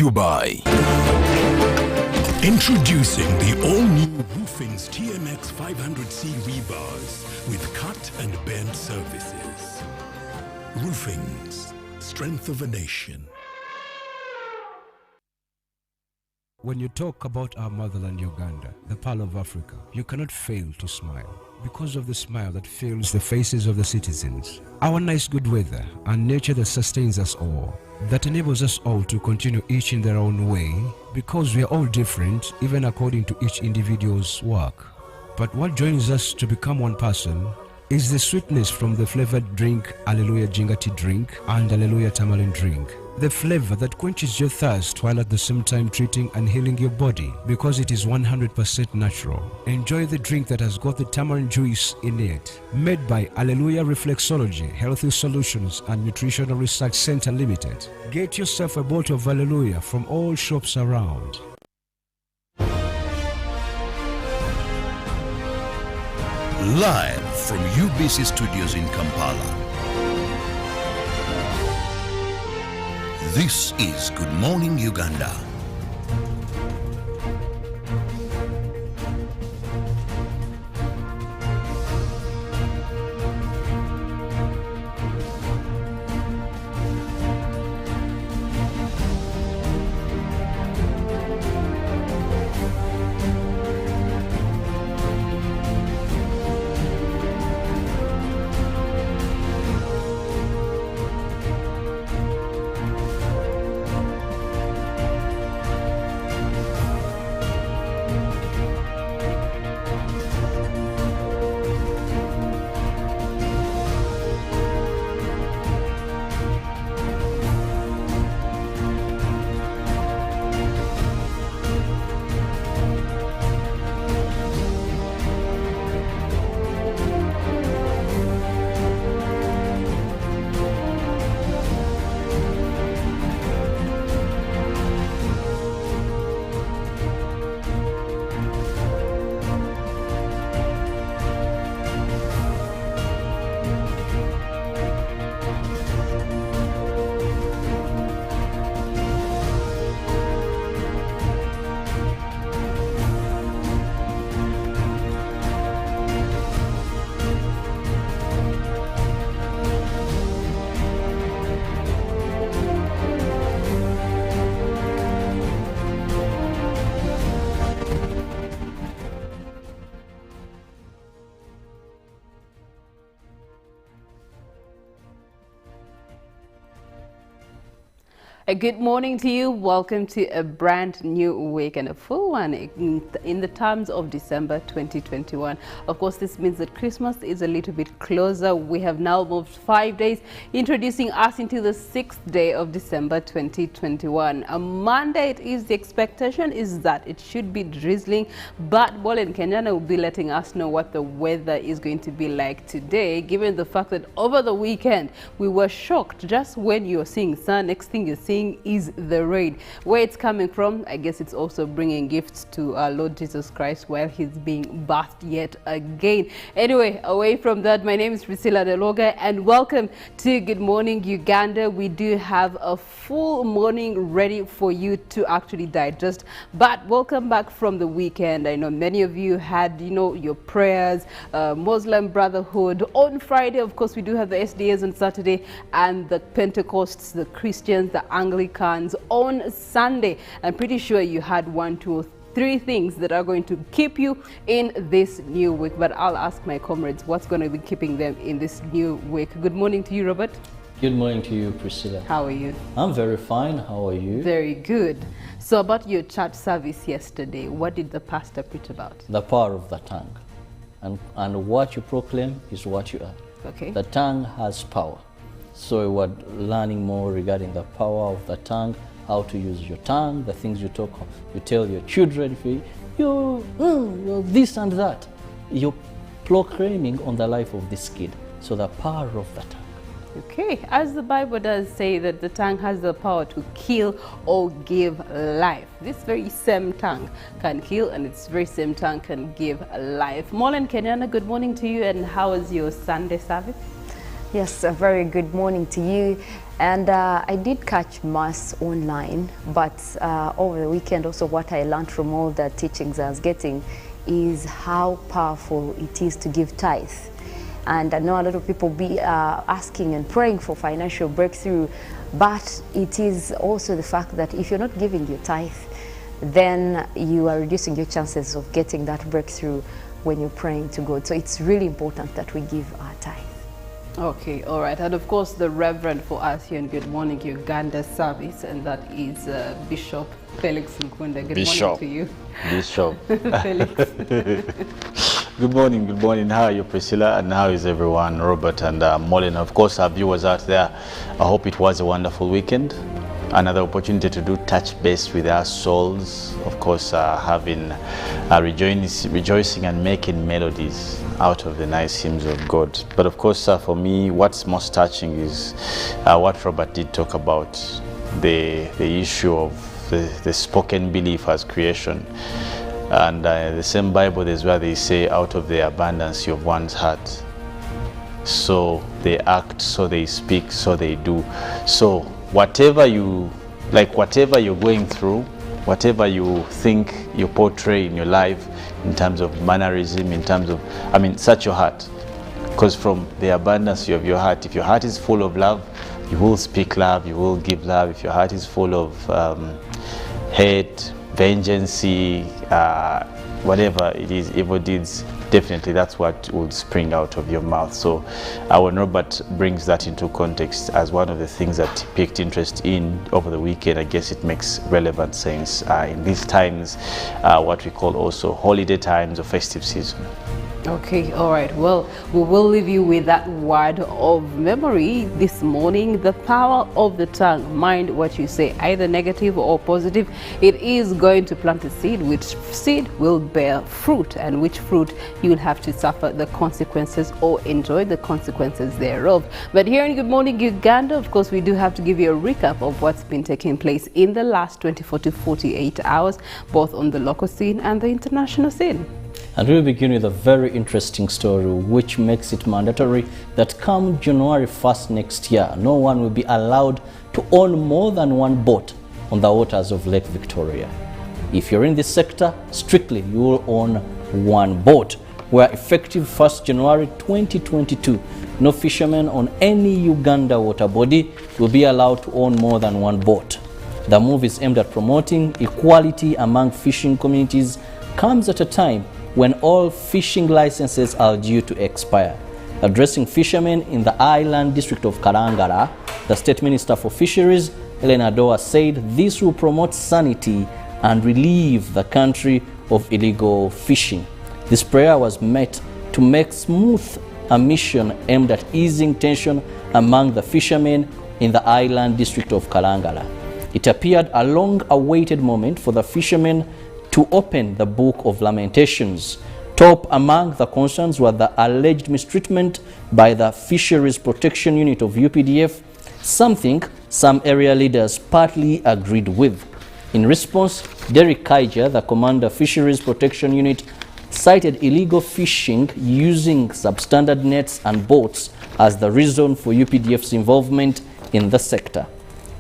you by introducing the all-new Roofing's TMX 500C rebars with cut and bend surfaces. Roofing's, strength of a nation. When you talk about our motherland Uganda, the pearl of Africa, you cannot fail to smile because of the smile that fills the faces of the citizens. Our nice good weather and nature that sustains us all, that enables us all to continue each in their own way, because we are all different even according to each individual's work. But what joins us to become one person is the sweetness from the flavored drink Alleluia Jingati drink and Alleluia Tamarind drink. The flavor that quenches your thirst while at the same time treating and healing your body because it is 100% natural. Enjoy the drink that has got the tamarind juice in it. Made by Alleluia Reflexology, Healthy Solutions and Nutritional Research Center Limited. Get yourself a bottle of Alleluia from all shops around. Live from UBC Studios in Kampala. This is Good Morning Uganda. Good morning to you. Welcome to a brand new week and a full one in the terms of December 2021. Of course, this means that Christmas is a little bit closer. We have now moved 5 days, introducing us into the 6th day of December 2021. A Monday, it is the expectation is that it should be drizzling, but Dole and Kenyana will be letting us know what the weather is going to be like today, given the fact that over the weekend we were shocked. Just when you're seeing sun, next thing you're seeing is the rain. Where it's coming from, I guess it's also bringing gifts to our Lord Jesus Christ while he's being birthed yet again. Anyway, away from that, my name is Priscilla Nalwoga and welcome to Good Morning Uganda. We do have a full morning ready for you to actually digest, but welcome back from the weekend. I know many of you had, your prayers, Muslim Brotherhood on Friday. Of course, we do have the SDAs on Saturday and the Pentecosts, the Christians, the Anglicans on Sunday. I'm pretty sure you had 1, 2, or 3 things that are going to keep you in this new week, but I'll ask my comrades what's going to be keeping them in this new week. Good morning to you, Robert. Good morning to you, Priscilla. How are you? I'm very fine. How are you? Very good. So about your church service yesterday, what did the pastor preach about? The power of the tongue. And what you proclaim is what you are. Okay. The tongue has power. So we're learning more regarding the power of the tongue, how to use your tongue, the things you talk, you tell your children, you're this and that. You're proclaiming on the life of this kid. So the power of the tongue. Okay, as the Bible does say that the tongue has the power to kill or give life. This very same tongue can kill and this very same tongue can give life. Molen Kenyana, good morning to you, and how was your Sunday service? Yes, a very good morning to you. And I did catch Mass online, but over the weekend also what I learned from all the teachings I was getting is how powerful it is to give tithe. And I know a lot of people be asking and praying for financial breakthrough, but it is also the fact that if you're not giving your tithe, then you are reducing your chances of getting that breakthrough when you're praying to God. So it's really important that we give our tithe. Okay, all right. And of course, the Reverend for us here in Good Morning Uganda service, and that is Bishop Felix Nkunda. Good morning to you. Bishop. Felix. Good morning. How are you, Priscilla? And how is everyone? Robert and Molly. Of course, our viewers out there, I hope it was a wonderful weekend. Another opportunity to do touch base with our souls. Of course, having rejoicing and making melodies out of the nice hymns of God. But of course, for me, what's most touching is what Robert did talk about, the issue of the spoken belief as creation. And the same Bible is where they say, out of the abundance of one's heart, so they act, so they speak, so they do. So whatever you're going through, whatever you think you portray in your life, in terms of mannerism, in terms of, search your heart. Because from the abundance of your heart, if your heart is full of love, you will speak love, you will give love. If your heart is full of hate, vengeance, whatever it is, evil deeds, definitely that's what would spring out of your mouth. So when Robert brings that into context as one of the things that he piqued interest in over the weekend, I guess it makes relevant sense in these times, what we call also holiday times or festive season. Okay, all right. Well, we will leave you with that word of memory this morning. The power of the tongue. Mind what you say, either negative or positive. It is going to plant a seed, which seed will bear fruit, and which fruit you will have to suffer the consequences or enjoy the consequences thereof. But here in Good Morning Uganda, of course, we do have to give you a recap of what's been taking place in the last 24 to 48 hours, both on the local scene and the international scene. And we'll begin with a very interesting story which makes it mandatory that come January 1st next year, no one will be allowed to own more than one boat on the waters of Lake Victoria. If you're in this sector, strictly you will own one boat, where effective 1st January 2022, no fishermen on any Uganda water body will be allowed to own more than one boat. The move is aimed at promoting equality among fishing communities, comes at a time when all fishing licenses are due to expire. Addressing fishermen in the island district of Kalangala, the State Minister for Fisheries, Elena Doa, said this will promote sanity and relieve the country of illegal fishing. This prayer was met to make smooth a mission aimed at easing tension among the fishermen in the island district of Kalangala. It appeared a long-awaited moment for the fishermen to open the Book of Lamentations. Top among the concerns were the alleged mistreatment by the Fisheries Protection Unit of UPDF, something some area leaders partly agreed with. In response, Derek Kaija, the commander of Fisheries Protection Unit, cited illegal fishing using substandard nets and boats as the reason for UPDF's involvement in the sector.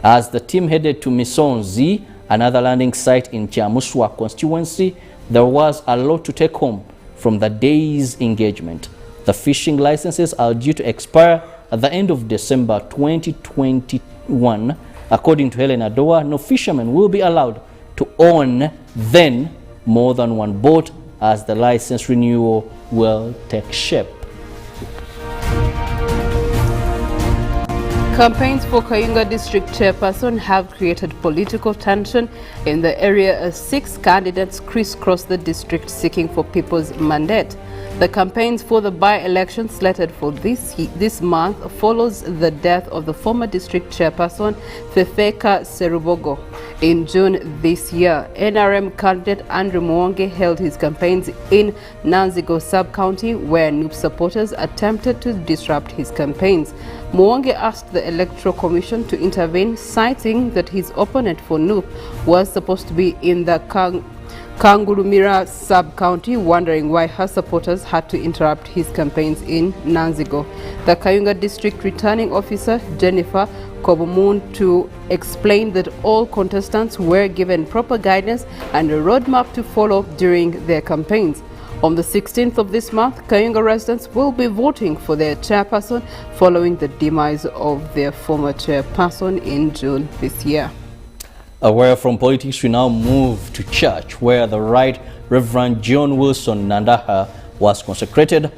As the team headed to Misonzi, another landing site in Kyamuswa constituency, there was a lot to take home from the day's engagement. The fishing licenses are due to expire at the end of December 2021. According to Helena Doa, no fisherman will be allowed to own then more than one boat, as the license renewal will take shape. Campaigns for Kayunga District Chairperson have created political tension in the area as 6 candidates crisscross the district seeking for people's mandate. The campaigns for the by-election slated for this month follows the death of the former district chairperson Fefeka Serubogo in June this year. NRM candidate Andrew Mwonge held his campaigns in Nanzigo sub-county, where NUP supporters attempted to disrupt his campaigns. Mwonge asked the Electoral Commission to intervene, citing that his opponent for NUP was supposed to be in the Kangurumira sub-county, wondering why her supporters had to interrupt his campaigns in Nanzigo. The Kayunga district returning officer, Jennifer Kobomun, to explain that all contestants were given proper guidance and a roadmap to follow during their campaigns. On the 16th of this month, Kayunga residents will be voting for their chairperson following the demise of their former chairperson in June this year. Away from politics, we now move to church, where the Right Reverend John Wilson Nandaha was consecrated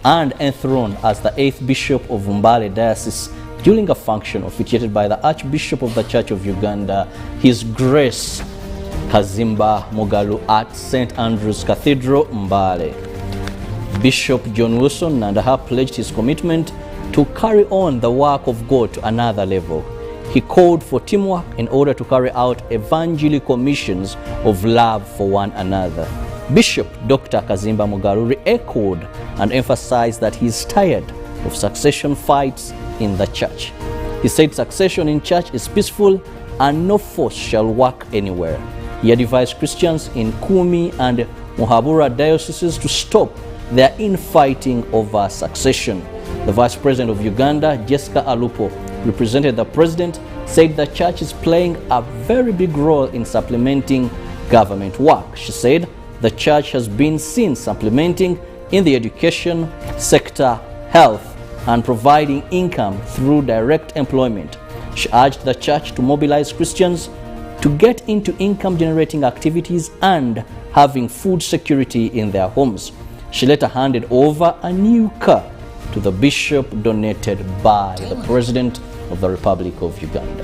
and enthroned as the 8th Bishop of Mbale Diocese during a function officiated by the Archbishop of the Church of Uganda, His Grace Kazimba Mugalu, at St. Andrew's Cathedral, Mbale. Bishop John Wilson Nandaha pledged his commitment to carry on the work of God to another level. He called for teamwork in order to carry out evangelical missions of love for one another. Bishop Dr. Kazimba Mugalu re-echoed and emphasized that he is tired of succession fights in the church. He said succession in church is peaceful and no force shall work anywhere. He advised Christians in Kumi and Muhabura dioceses to stop their infighting over succession. The Vice President of Uganda, Jessica Alupo, represented the President, said the church is playing a very big role in supplementing government work. She said the church has been seen supplementing in the education sector, health, and providing income through direct employment. She urged the church to mobilize Christians to get into income-generating activities and having food security in their homes. She later handed over a new car to the bishop, donated by the President of the Republic of Uganda.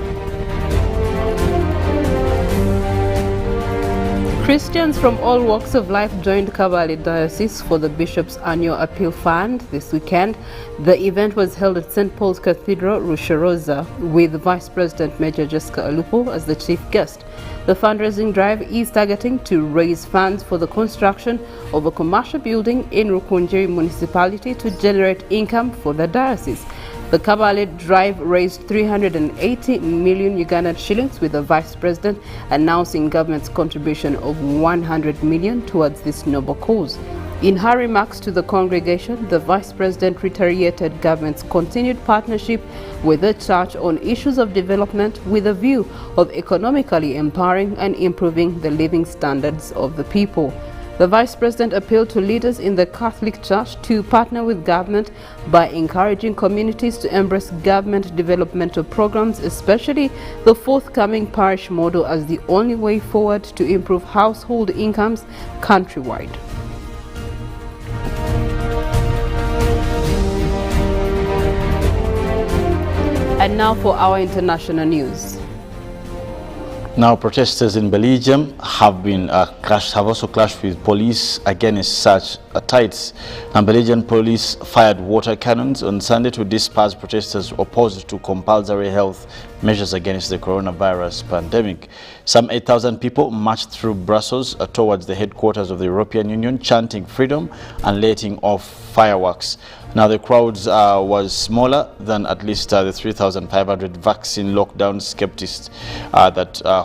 Christians from all walks of life joined Kabale Diocese for the Bishop's annual appeal fund this weekend. The event was held at St. Paul's Cathedral, Rusharoza, with Vice President Major Jessica Alupo as the chief guest. The fundraising drive is targeting to raise funds for the construction of a commercial building in Rukunjiri municipality to generate income for the diocese. The Kabale drive raised 380 million Ugandan shillings, with the Vice President announcing government's contribution of 100 million towards this noble cause. In her remarks to the congregation, the Vice President reiterated government's continued partnership with the church on issues of development with a view of economically empowering and improving the living standards of the people. The Vice President appealed to leaders in the Catholic Church to partner with government by encouraging communities to embrace government developmental programs, especially the forthcoming parish model, as the only way forward to improve household incomes countrywide. And now for our international news. Now, protesters in Belgium have also clashed with police against such attacks. And Belgian police fired water cannons on Sunday to disperse protesters opposed to compulsory health measures against the coronavirus pandemic. Some 8,000 people marched through Brussels towards the headquarters of the European Union, chanting freedom and letting off fireworks. Now, the crowds was smaller than at least the 3,500 vaccine lockdown skeptics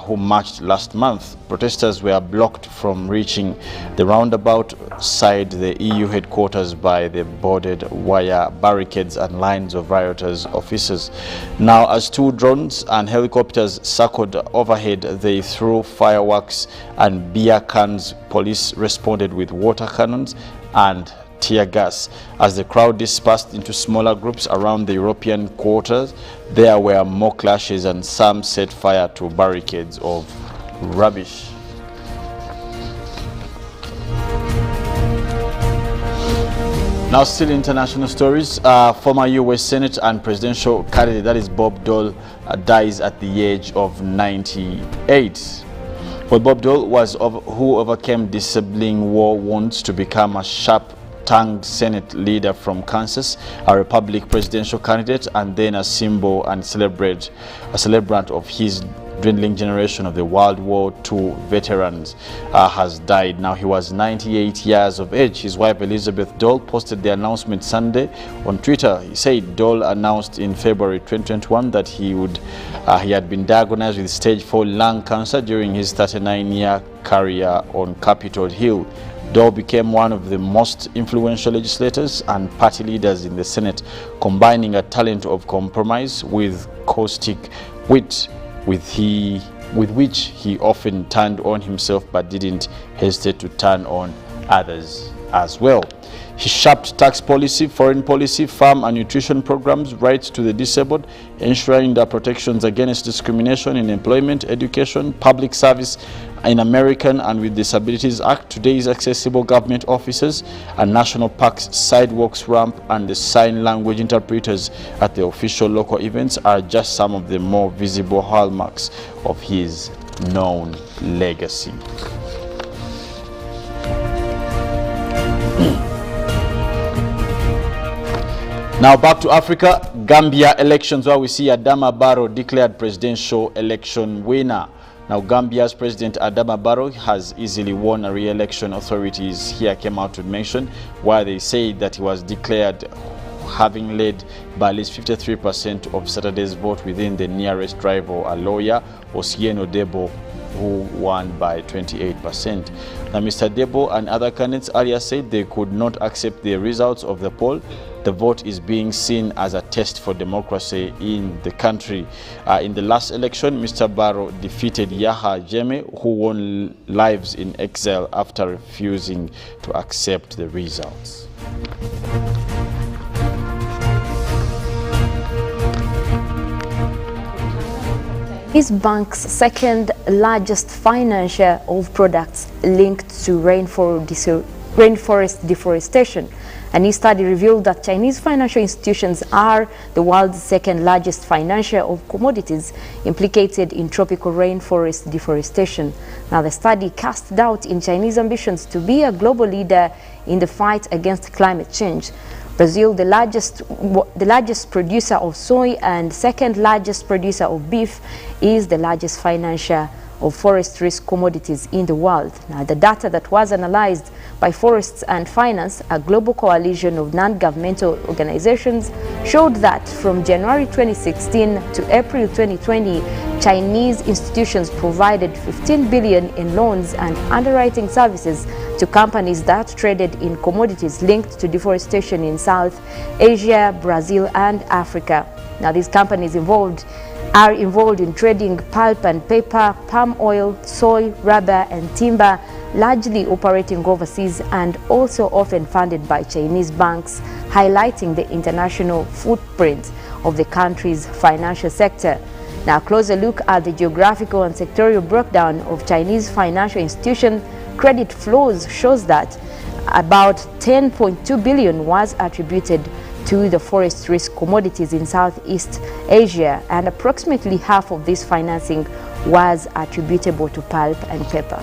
who marched last month. Protesters were blocked from reaching the roundabout side the EU headquarters by the boarded wire barricades and lines of rioters' officers. Now, as two drones and helicopters circled overhead, they threw fireworks and beer cans. Police responded with water cannons and tear gas. As the crowd dispersed into smaller groups around the European quarters, there were more clashes and some set fire to barricades of rubbish. Now, still international stories. Former U.S. Senate and presidential candidate, that is Bob Dole, dies at the age of 98. Well, Bob Dole who overcame disabling war wounds to become a sharp-tongued Senate leader from Kansas, a Republican presidential candidate, and then a symbol and celebrant of his dwindling generation of the World War II veterans has died. Now, he was 98 years of age. His wife Elizabeth Dole posted the announcement Sunday on Twitter. He said Dole announced in February 2021 that he had been diagnosed with stage 4 lung cancer during his 39-year career on Capitol Hill. Dole became one of the most influential legislators and party leaders in the Senate, combining a talent of compromise with caustic wit, with which he often turned on himself but didn't hesitate to turn on others as well. He shaped tax policy, foreign policy, farm and nutrition programs, rights to the disabled, ensuring the protections against discrimination in employment, education, public service in American and with Disabilities Act. Today's accessible government offices and national parks, sidewalks, ramp and the sign language interpreters at the official local events are just some of the more visible hallmarks of his known legacy. Now back to Africa, Gambia elections, where we see Adama Barrow declared presidential election winner. Now Gambia's President Adama Barrow has easily won a re-election. Authorities here came out to mention why they say that he was declared having led by at least 53% of Saturday's vote within the nearest rival, a lawyer, Osieno Debo, who won by 28%. Now Mr. Debo and other candidates earlier said they could not accept the results of the poll. The vote is being seen as a test for democracy in the country. In the last election, Mr. Barrow defeated Yahya Jammeh, who won lives in exile after refusing to accept the results. His bank's second largest financier of products linked to rainforest deforestation. A new study revealed that Chinese financial institutions are the world's second largest financier of commodities implicated in tropical rainforest deforestation. Now, the study cast doubt in Chinese ambitions to be a global leader in the fight against climate change. Brazil, the largest producer of soy and second largest producer of beef, is the largest financier of forest risk commodities in the world. Now, the data that was analyzed by Forests and Finance, a global coalition of non-governmental organizations, showed that from January 2016 to April 2020, Chinese institutions provided 15 billion in loans and underwriting services to companies that traded in commodities linked to deforestation in South Asia, Brazil, and Africa. Now, these companies are involved in trading pulp and paper, palm oil, soy, rubber, and timber, largely operating overseas and also often funded by Chinese banks, highlighting the international footprint of the country's financial sector. Now, a closer look at the geographical and sectorial breakdown of Chinese financial institution credit flows shows that about 10.2 billion was attributed to the forest risk commodities in Southeast Asia, and approximately half of this financing was attributable to pulp and paper.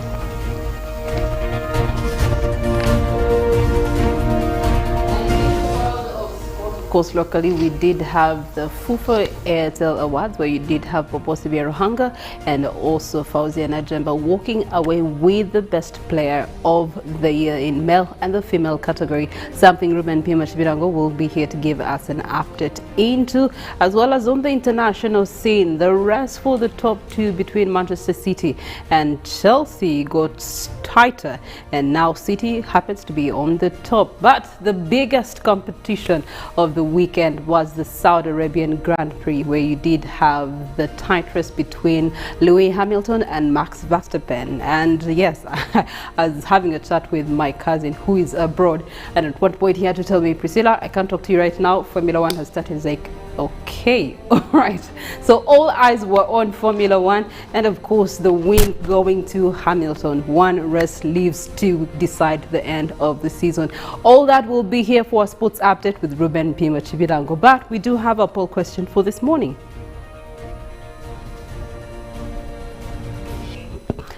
Of course, locally we did have the FUFA Airtel Awards, where you did have Poposi Biaruhanga and also Fauzia Najemba walking away with the best player of the year in male and the female category, something Ruben Pima Chibirango will be here to give us an update into, as well as on the international scene. The race for the top two between Manchester City and Chelsea got tighter, and now City happens to be on the top. But the biggest competition of the weekend was the Saudi Arabian Grand Prix, where you did have the tight race between Lewis Hamilton and Max Verstappen. And yes, I was having a chat with my cousin who is abroad, and at one point he had to tell me, Priscilla, I can't talk to you right now, Formula One has started. He's like, okay, all right. So all eyes were on Formula One, and of course the win going to Hamilton. One race leaves to decide the end of the season. All that will be here for a sports update with Ruben Pima Chibirango. But we do have a poll question for this morning.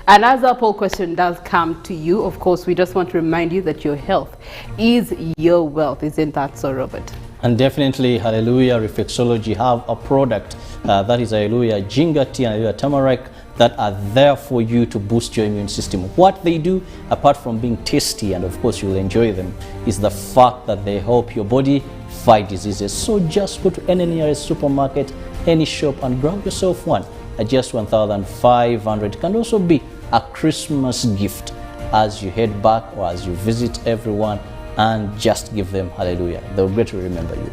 And as our poll question does come to you, of course, we just want to remind you that your health is your wealth. Isn't that so, Robert? And definitely, Hallelujah Reflexology have a product that is Hallelujah Ginger Tea and Hallelujah Turmeric that are there for you to boost your immune system. What they do, apart from being tasty, and of course you'll enjoy them, is the fact that they help your body fight diseases. So just go to any nearest supermarket, any shop, and grab yourself one at just 1,500. It can also be a Christmas gift as you head back or as you visit everyone, and just give them Hallelujah. They'll greatly remember you.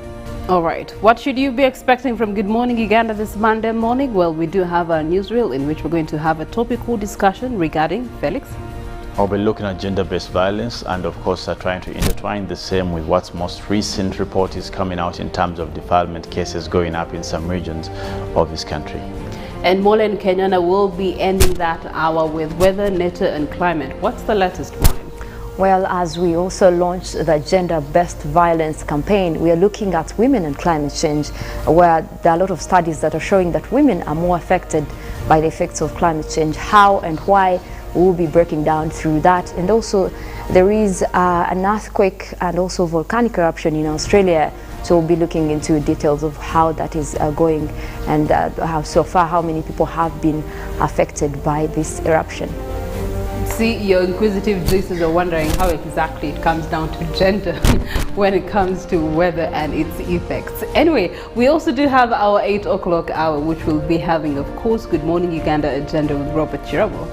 All right. What should you be expecting from Good Morning Uganda this Monday morning? Well, we do have a newsreel in which we're going to have a topical discussion regarding Felix. I'll be looking at gender-based violence and of course trying to intertwine the same with what's most recent report is coming out in terms of defilement cases going up in some regions of this country. And Molen Kenyana will be ending that hour with weather, nature and climate. What's the latest one? Well, as we also launched the gender-based violence campaign, we are looking at women and climate change, where there are a lot of studies that are showing that women are more affected by the effects of climate change. How and why, we will be breaking down through that. And also, there is an earthquake and also volcanic eruption in Australia. So we'll be looking into details of how that is going and how so far how many people have been affected by this eruption. See, your inquisitive juices are wondering how exactly it comes down to gender when it comes to weather and its effects. Anyway, we also do have our 8 o'clock hour, which we'll be having, of course, Good Morning Uganda agenda with Robert Kirabo.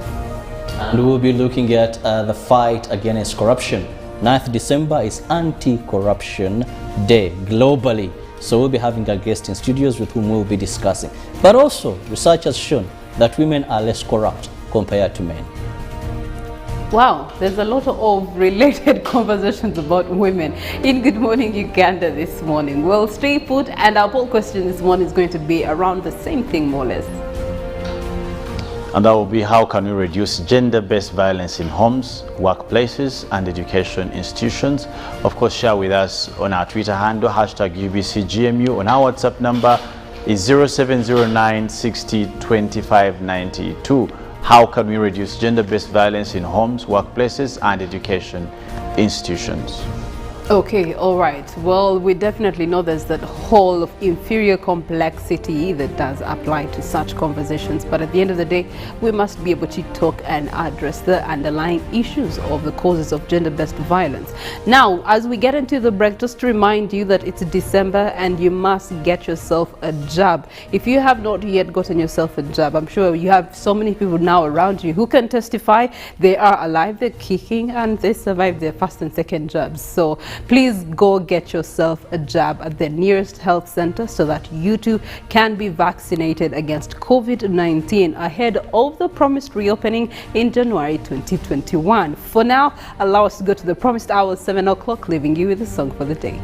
And we'll be looking at the fight against corruption. 9th December is Anti-Corruption Day globally. So we'll be having a guest in studios with whom we'll be discussing. But also, research has shown that women are less corrupt compared to men. Wow, there's a lot of related conversations about women in Good Morning Uganda this morning. Well, stay put, and our poll question this morning is going to be around the same thing, more or less. And that will be, how can we reduce gender-based violence in homes, workplaces and education institutions? Of course, share with us on our Twitter handle, #UBCGMU. On our WhatsApp number is 0709 60 25 92. How can we reduce gender-based violence in homes, workplaces and education institutions? Okay, all right. Well, we definitely know there's that whole of inferior complexity that does apply to such conversations. But at the end of the day, we must be able to talk and address the underlying issues of the causes of gender-based violence. Now, as we get into the break, just to remind you that it's December and you must get yourself a jab. If you have not yet gotten yourself a jab, I'm sure you have so many people now around you who can testify they are alive, they're kicking, and they survived their first and second jabs. So please go get yourself a jab at the nearest health center so that you too can be vaccinated against COVID-19 ahead of the promised reopening in January 2021. For now, allow us to go to the promised hour, 7 o'clock, leaving you with a song for the day.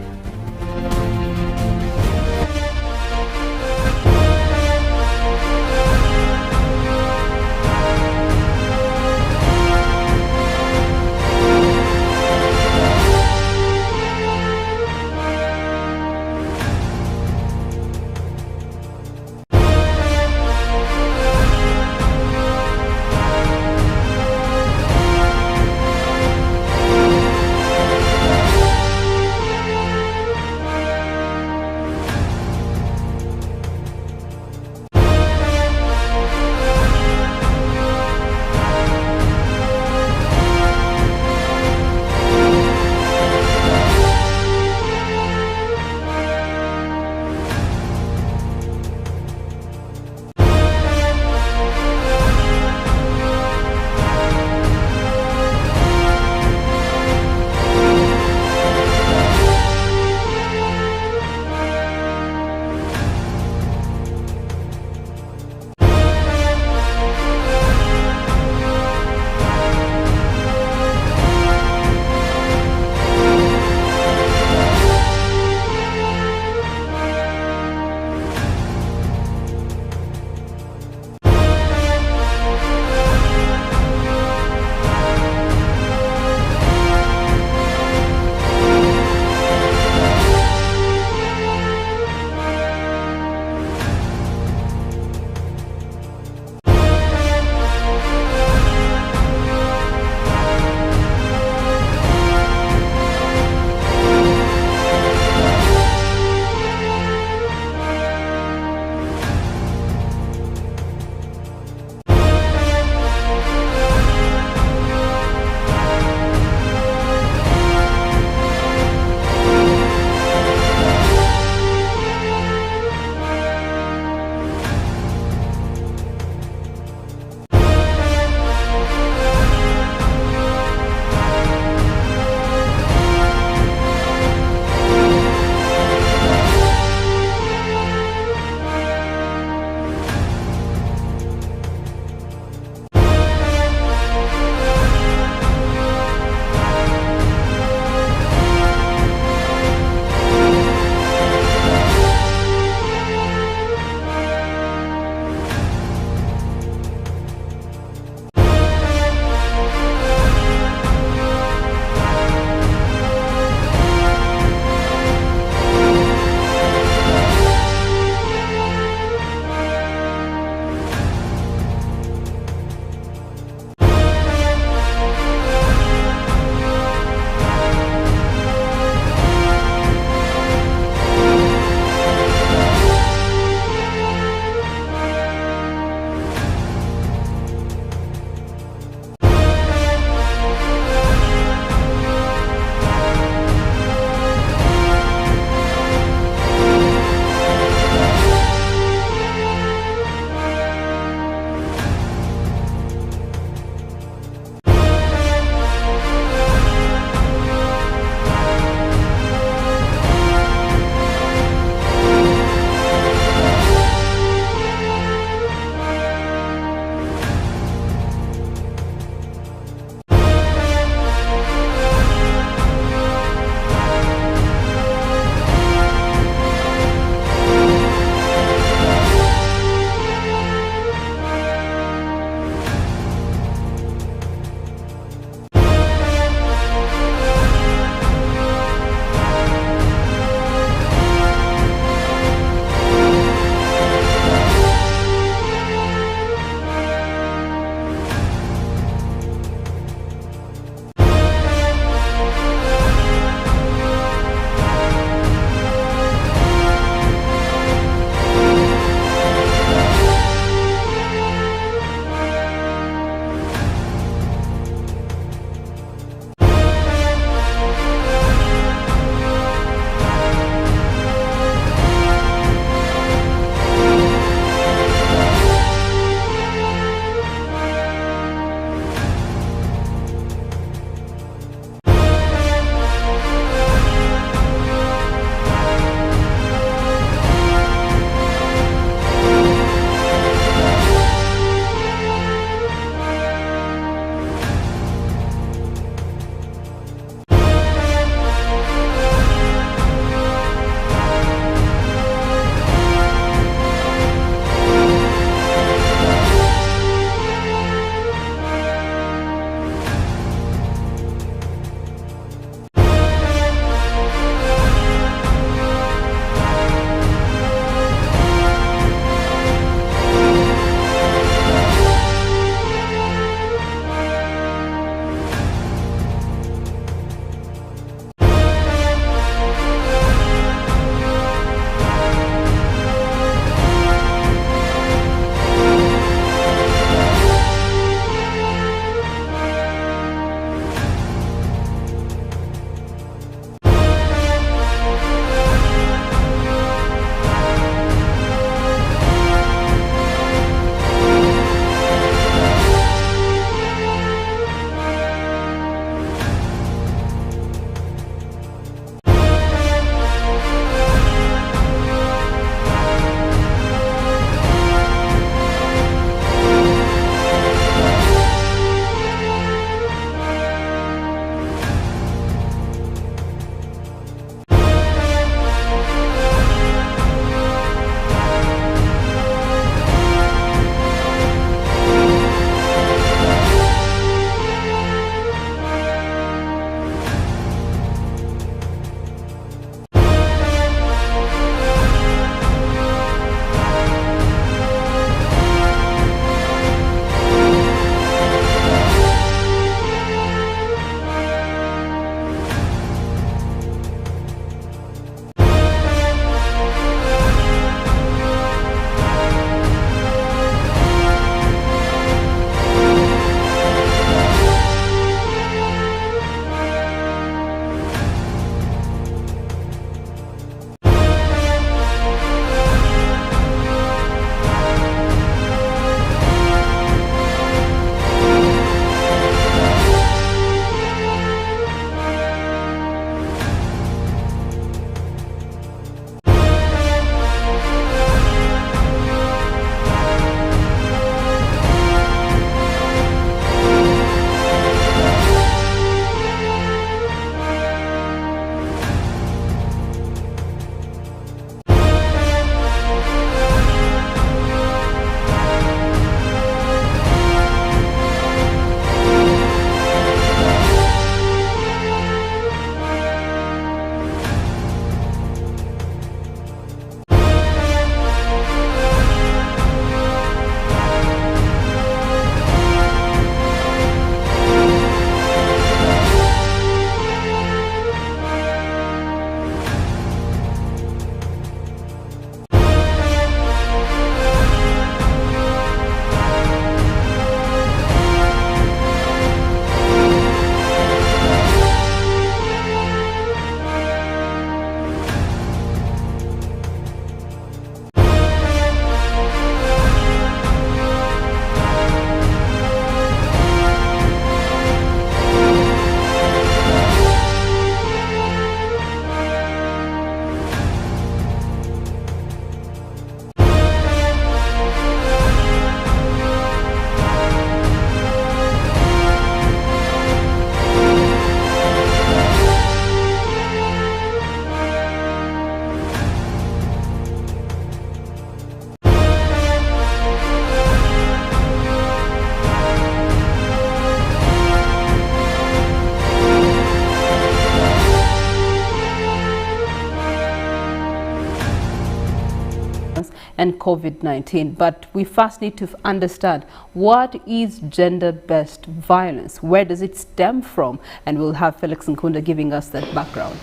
and COVID-19. But we first need to understand, what is gender-based violence? Where does it stem from? And we'll have Felix Nkunda giving us that background.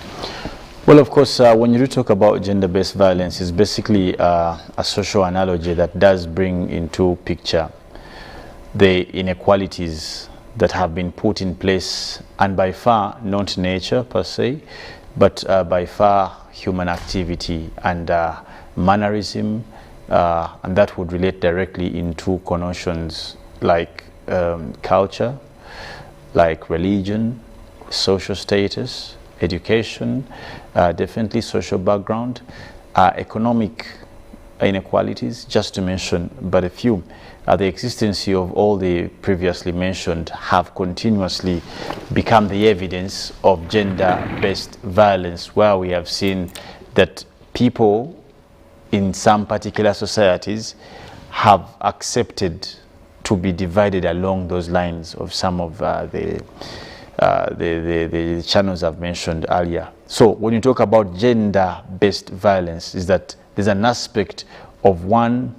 Well, of course, when you do talk about gender-based violence, it's basically a social analogy that does bring into picture the inequalities that have been put in place, and by far not nature per se, but by far human activity and mannerism, and that would relate directly into connotations like culture, like religion, social status, education, definitely social background, economic inequalities, just to mention but a few. The existence of all the previously mentioned have continuously become the evidence of gender-based violence, where we have seen that people in some particular societies have accepted to be divided along those lines of some of the channels I've mentioned earlier. So when you talk about gender-based violence, is that there's an aspect of one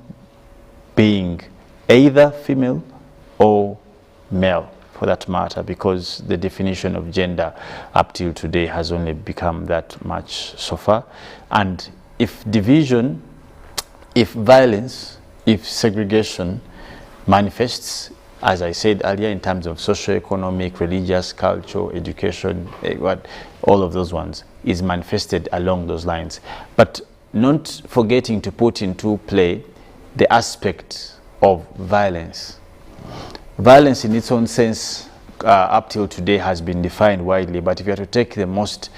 being either female or male, for that matter, because the definition of gender up till today has only become that much so far. And if division, if violence, if segregation manifests, as I said earlier, in terms of socio-economic, religious, cultural, education, all of those ones is manifested along those lines. But not forgetting to put into play the aspect of violence. Violence in its own sense up till today has been defined widely, but if you are to take the most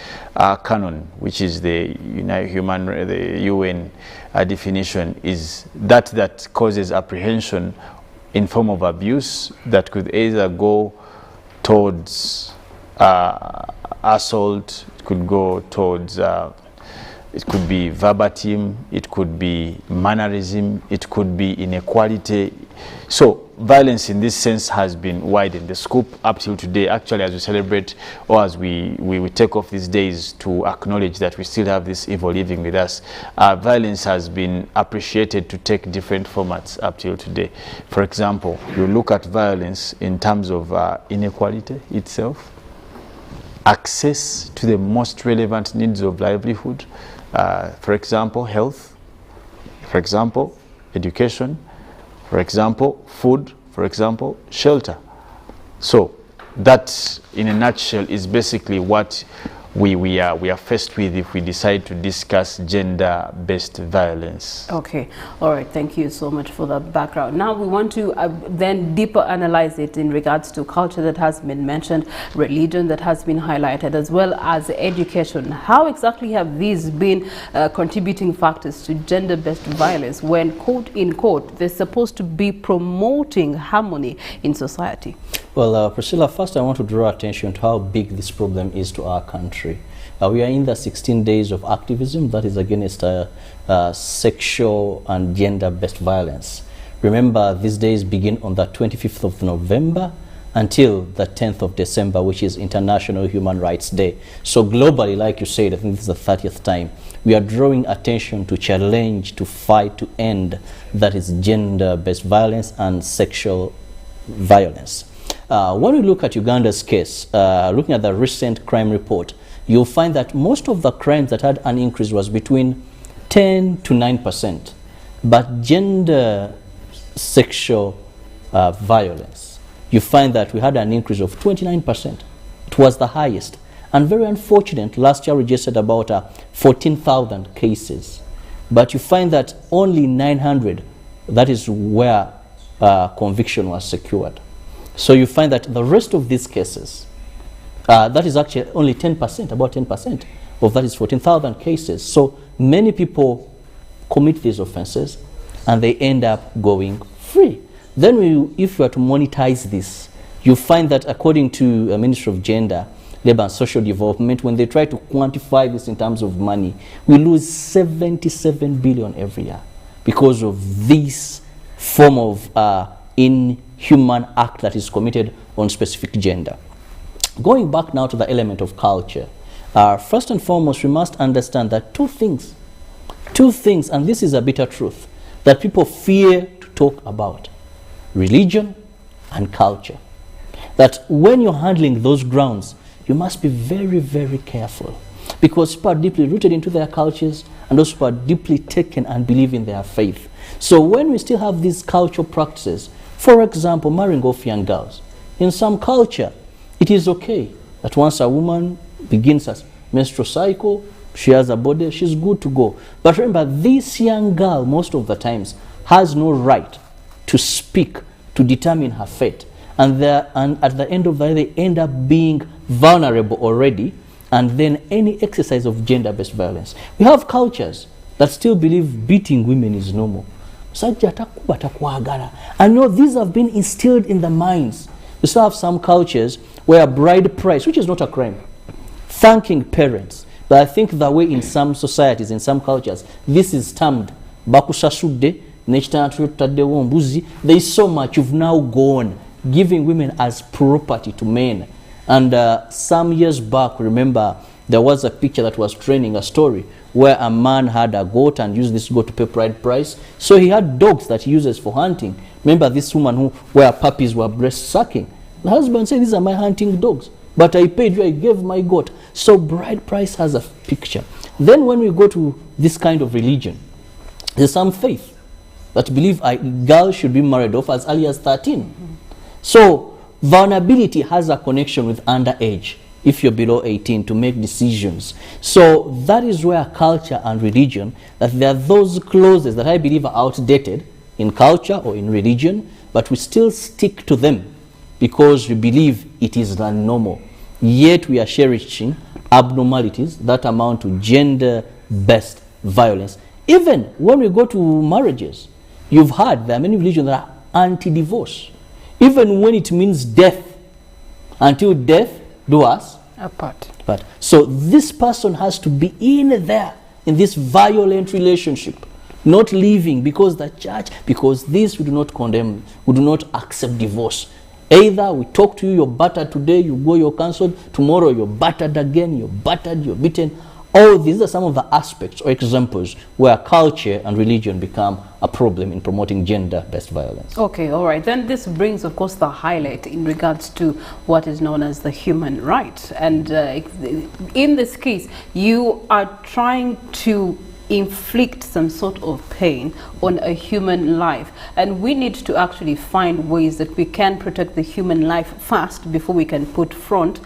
canon, which is the UN definition, is that causes apprehension in form of abuse that could either go towards assault, it could go towards it could be verbatim, it could be mannerism, it could be inequality. So violence in this sense has been widened. The scope up till today, actually, as we celebrate or as we take off these days to acknowledge that we still have this evil living with us, violence has been appreciated to take different formats up till today. For example, you look at violence in terms of inequality itself, access to the most relevant needs of livelihood, for example, health, for example, education, for example, food, for example, shelter. So that, in a nutshell, is basically what we are faced with if we decide to discuss gender-based violence. Okay, all right, thank you so much for that background. Now we want to then deeper analyze it in regards to culture that has been mentioned, religion that has been highlighted, as well as education. How exactly have these been contributing factors to gender-based violence when, quote in quote, they're supposed to be promoting harmony in society? Well, Priscilla, first I want to draw attention to how big this problem is to our country. We are in the 16 days of activism that is against sexual and gender-based violence. Remember, these days begin on the 25th of November until the 10th of December, which is International Human Rights Day. So globally, like you said, I think this is the 30th time, we are drawing attention to challenge, to fight, to end, that is gender-based violence and sexual violence. When we look at Uganda's case, looking at the recent crime report, you'll find that most of the crimes that had an increase was between 10 to 9%. But gender sexual violence, you find that we had an increase of 29%. It was the highest. And very unfortunate, last year we just had about 14,000 cases. But you find that only 900, that is where conviction was secured. So you find that the rest of these cases, that is actually only 10%, about 10% of that is 14,000 cases. So many people commit these offenses and they end up going free. Then if you are to monetize this, you find that according to the Ministry of Gender, Labour and Social Development, when they try to quantify this in terms of money, we lose 77 billion every year because of this form of inhuman act that is committed on specific gender. Going back now to the element of culture, first and foremost, we must understand that two things, and this is a bitter truth. that people fear to talk about: religion and culture. That when you're handling those grounds, you must be very, very careful, because people are deeply rooted into their cultures, and those people are deeply taken and believe in their faith. So when we still have these cultural practices, for example, marrying off young girls, in some culture, it is okay that once a woman begins a menstrual cycle, she has a body, she's good to go. But remember, this young girl, most of the times, has no right to speak, to determine her fate. And at the end of the day, they end up being vulnerable already, and then any exercise of gender-based violence. We have cultures that still believe beating women is normal. And these have been instilled in the minds. We still have some cultures where bride price, which is not a crime, thanking parents. But I think the way in some societies, in some cultures, this is termed bakusasude, there is so much you've now gone, giving women as property to men. And some years back, remember, there was a picture that was trending, a story where a man had a goat and used this goat to pay bride price. So he had dogs that he uses for hunting. Remember this woman where puppies were breast sucking. The husband said, these are my hunting dogs, but I paid you, I gave my goat. So bride price has a picture. Then when we go to this kind of religion, there's some faith that believe a girl should be married off as early as 13. So vulnerability has a connection with underage, if you're below 18, to make decisions. So that is where culture and religion, that there are those clauses that I believe are outdated in culture or in religion, but we still stick to them because we believe it is the normal. Yet we are cherishing abnormalities that amount to gender-based violence. Even when we go to marriages, you've heard there are many religions that are anti-divorce. Even when it means death, until death do us apart. But so this person has to be in there, in this violent relationship, not leaving because the church, because this we do not condemn, we do not accept divorce. Either we talk to you, you're battered today, you go, you're cancelled, tomorrow you're battered again, you're battered, you're beaten. All these are some of the aspects or examples where culture and religion become a problem in promoting gender-based violence. Okay, all right. Then this brings, of course, the highlight in regards to what is known as the human right. And in this case, you are trying to inflict some sort of pain on a human life, and we need to actually find ways that we can protect the human life first before we can put front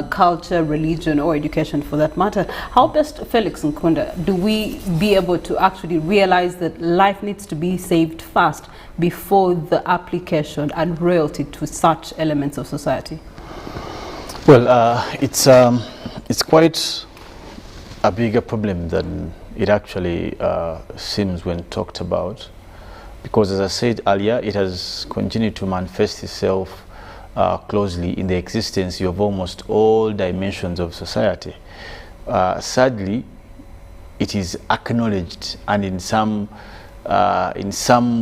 culture, religion, or education for that matter. How best, Felix Nkunda, do we be able to actually realize that life needs to be saved first before the application and royalty to such elements of society? Well, it's quite a bigger problem than it actually seems when talked about, because as I said earlier, it has continued to manifest itself closely in the existence of almost all dimensions of society. Sadly, it is acknowledged, and in some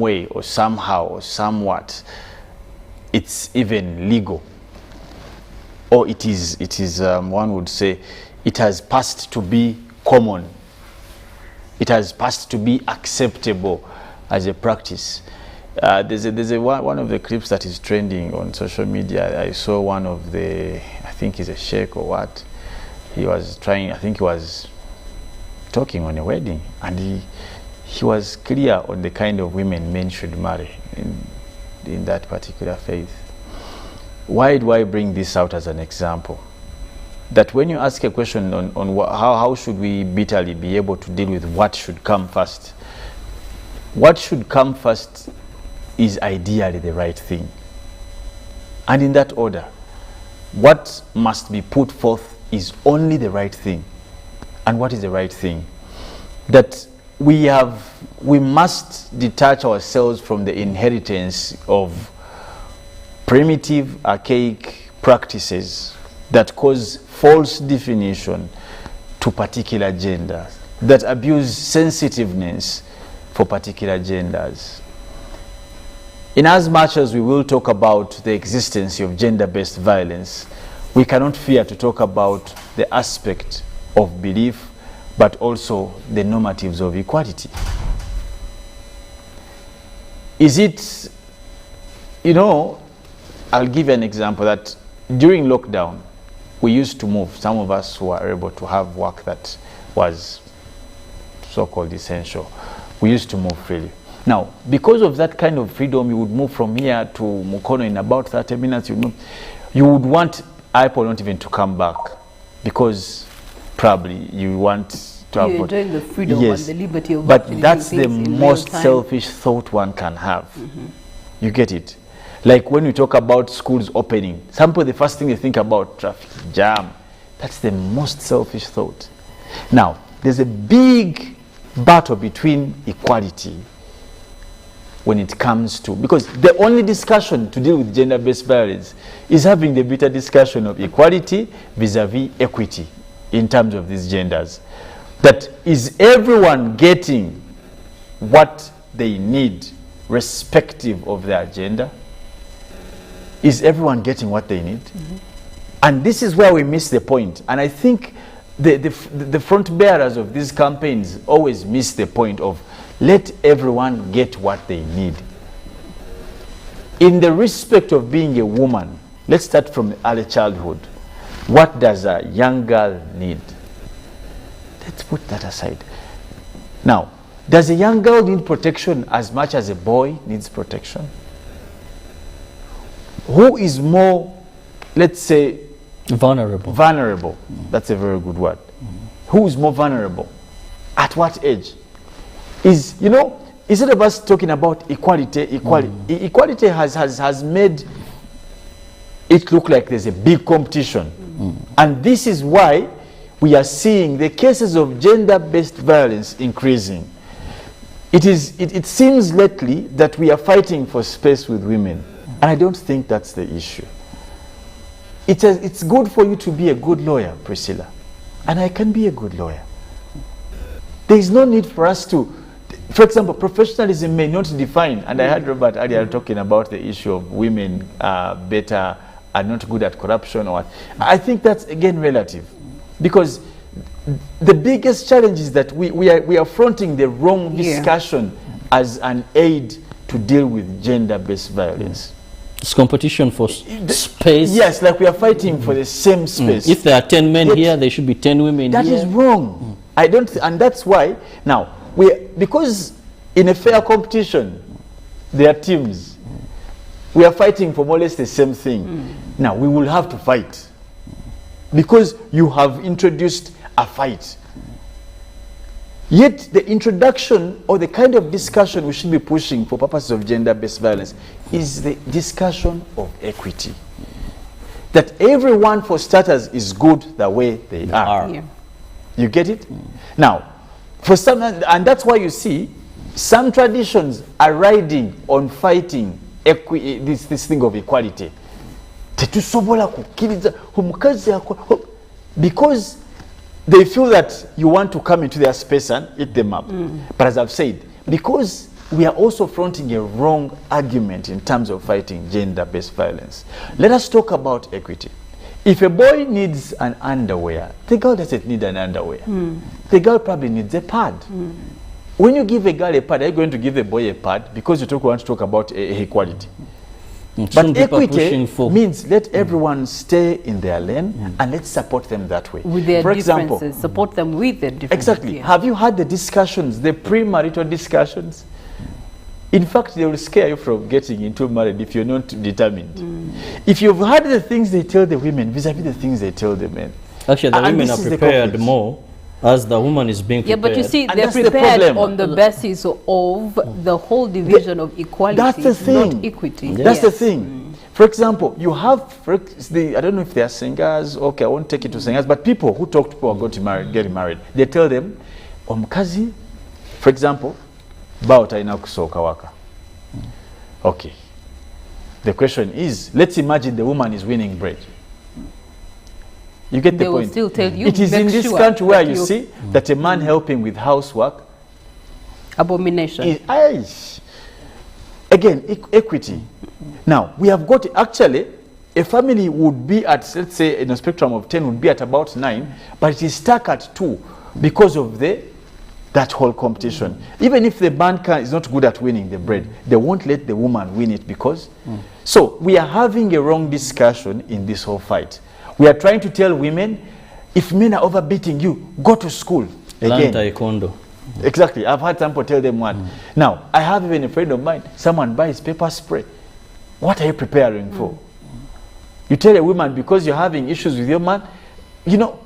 way or somehow or somewhat, it's even legal, or it is one would say it has passed to be common. It has passed to be acceptable as a practice. There's one of the clips that is trending on social media. I saw one of the, I think he's a sheikh or what. He was trying, I think he was talking on a wedding, and he was clear on the kind of women men should marry in that particular faith. Why do I bring this out as an example? That when you ask a question on how should we bitterly be able to deal with what should come first, what should come first is ideally the right thing. And in that order, what must be put forth is only the right thing. And what is the right thing? That we must detach ourselves from the inheritance of primitive, archaic practices that cause false definition to particular genders, that abuse sensitiveness for particular genders. In as much as we will talk about the existence of gender-based violence, we cannot fear to talk about the aspect of belief, but also the normatives of equality. is it, you know, I'll give you an example that during lockdown, we used to move. Some of us who were able to have work that was so-called essential, we used to move freely. Now, because of that kind of freedom, you would move from here to Mukono in about 30 minutes. You would want Apple not even to come back, because probably you want to have... You're enjoying the freedom and the liberty of... But that's the most selfish thought one can have. You get it? Like when we talk about schools opening, some people, the first thing they think about, traffic jam. That's the most selfish thought. Now, there's a big battle between equality when it comes to, because the only discussion to deal with gender-based violence is having the bitter discussion of equality vis-a-vis equity in terms of these genders. That is everyone getting what they need respective of their gender? Is everyone getting what they need? And this is where we miss the point. And I think the front bearers of these campaigns always miss the point of let everyone get what they need. In the respect of being a woman, let's start from early childhood. What does a young girl need? Let's put that aside. Now, does a young girl need protection as much as a boy needs protection? Who is more, let's say, vulnerable? Vulnerable. That's a very good word. Who is more vulnerable? At what age? Is, you know, instead of us talking about equality, equality has made it look like there's a big competition. And this is why we are seeing the cases of gender-based violence increasing. It seems lately that we are fighting for space with women. And I don't think that's the issue. It's good for you to be a good lawyer, Priscilla. And I can be a good lawyer. There is no need for us to, for example, professionalism may not define, and I heard Robert earlier talking about the issue of women better are not good at corruption or what. I think that's again relative. Because the biggest challenge is that we are fronting the wrong discussion as an aid to deal with gender-based violence. It's competition for space. Yes, like we are fighting for the same space. If there are 10 men here, there should be 10 women here. That is wrong. I don't, and that's why now because in a fair competition, there are teams. We are fighting for more or less the same thing. Now we will have to fight because you have introduced a fight. Yet the introduction or the kind of discussion we should be pushing for purposes of gender-based violence is the discussion of equity. That everyone, for starters, is good the way they are. Yeah. You get it? Now, for some, and that's why you see some traditions are riding on fighting this thing of equality. Because they feel that you want to come into their space and eat them up. But as I've said, because we are also fronting a wrong argument in terms of fighting gender-based violence, let us talk about equity. If a boy needs an underwear, the girl doesn't need an underwear. The girl probably needs a pad. When you give a girl a pad, are you going to give the boy a pad because you want to talk about equality? But equity means let everyone stay in their lane and let's support them that way. With their For differences, example, support them with their differences. Exactly. Yeah. Have you had the discussions, the premarital discussions? In fact, they will scare you from getting into marriage if you're not determined. If you've heard the things they tell the women vis-a-vis the things they tell the men. Actually, the women are prepared more as the woman is being prepared. Yeah, but you see, they're prepared on the basis of the whole division of equality. That's the thing. Not equity. Yeah. That's the thing. For example, you have, I don't know if they are singers, okay, I won't take it to singers, but people who talk to people who are getting married, they tell them, Omukazi, for example, Bauta ina kusoka waka. Okay. The question is, let's imagine the woman is winning bread. You get the point. They will still tell you. It is in this country where you see that a man helping with housework. Abomination. Again, equity. Now, we have got, actually, a family would be at, let's say, in a spectrum of 10, would be at about 9, but it is stuck at 2 because of the that whole competition. Even if the man is not good at winning the bread, they won't let the woman win it because... So we are having a wrong discussion in this whole fight. We are trying to tell women, if men are overbeating you, go to school. Again. Taekwondo. Exactly. I've had some people tell them what. Now, I have even a friend of mine, someone buys pepper spray. What are you preparing for? You tell a woman because you're having issues with your man, you know,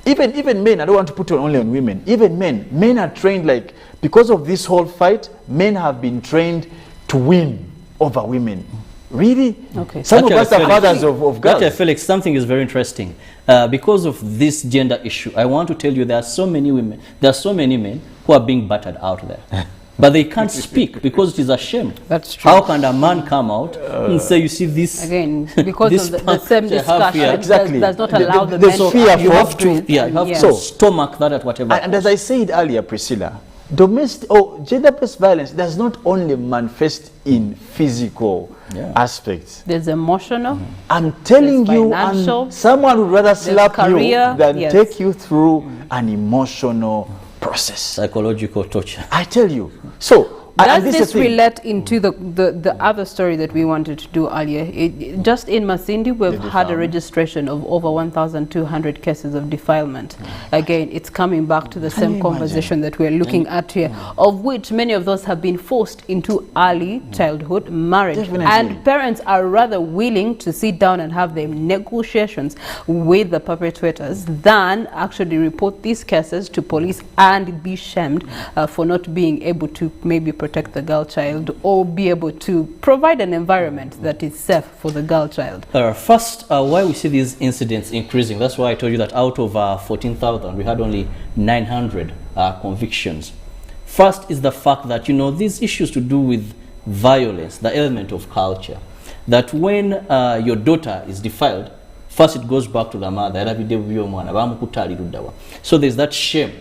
even men, I don't want to put it only on women, even men are trained like, because of this whole fight, men have been trained to win over women. Really? Okay. Some of us are fathers of girls. Dr. Felix, something is very interesting. Because of this gender issue, I want to tell you there are so many women, there are so many men who are being battered out there. But they can't speak because it is a shame. That's true. How can a man come out and say, you see this? Again, because this of the same discussion, exactly. does not allow the There's men fear to You have breathe. to, you have to stomach that at whatever. And as I said earlier, Priscilla, gender-based violence does not only manifest in physical aspects. There's emotional. I'm telling you, financial, someone would rather slap career, you than take you through an emotional process. Psychological torture. I tell you. So, does this relate into the other story that we wanted to do earlier? Just in Masindi, we've had a registration of over 1,200 cases of defilement. Again, it's coming back to the same conversation that we're looking at here, of which many of those have been forced into early childhood marriage. Definitely. And parents are rather willing to sit down and have the negotiations with the perpetrators than actually report these cases to police and be shamed for not being able to maybe protect the girl child or be able to provide an environment that is safe for the girl child. First, why we see these incidents increasing, that's why I told you that out of 14,000, we had only 900 convictions. First is the fact that, you know, these issues to do with violence, the element of culture, that when your daughter is defiled, first it goes back to the mother. So there's that shame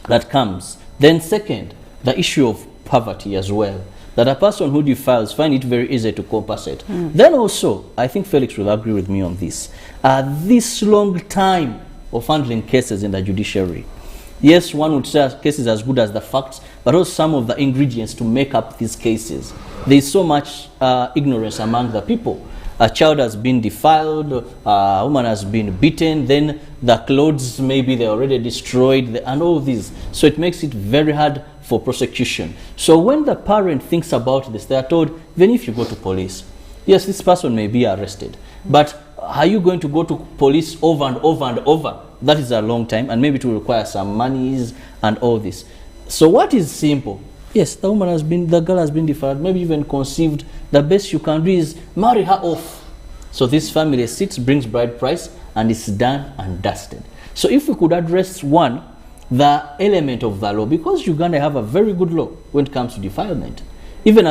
that comes. Then second, the issue of poverty as well, that a person who defiles find it very easy to compensate. Then also, I think Felix will agree with me on this, this long time of handling cases in the judiciary. Yes, one would say cases as good as the facts, but also some of the ingredients to make up these cases. There is so much ignorance among the people. A child has been defiled, a woman has been beaten, then the clothes, maybe they're already destroyed, and all these. So it makes it very hard for prosecution. So when the parent thinks about this, they are told, even if you go to police, yes, this person may be arrested, but are you going to go to police over and over and over? That is a long time, and maybe it will require some monies and all this. So what is simple? Yes, the girl has been defiled, maybe even conceived. The best you can do is marry her off. So this family sits, brings bride price, and it's done and dusted. So if we could address one, the element of the law, because Uganda have a very good law when it comes to defilement, even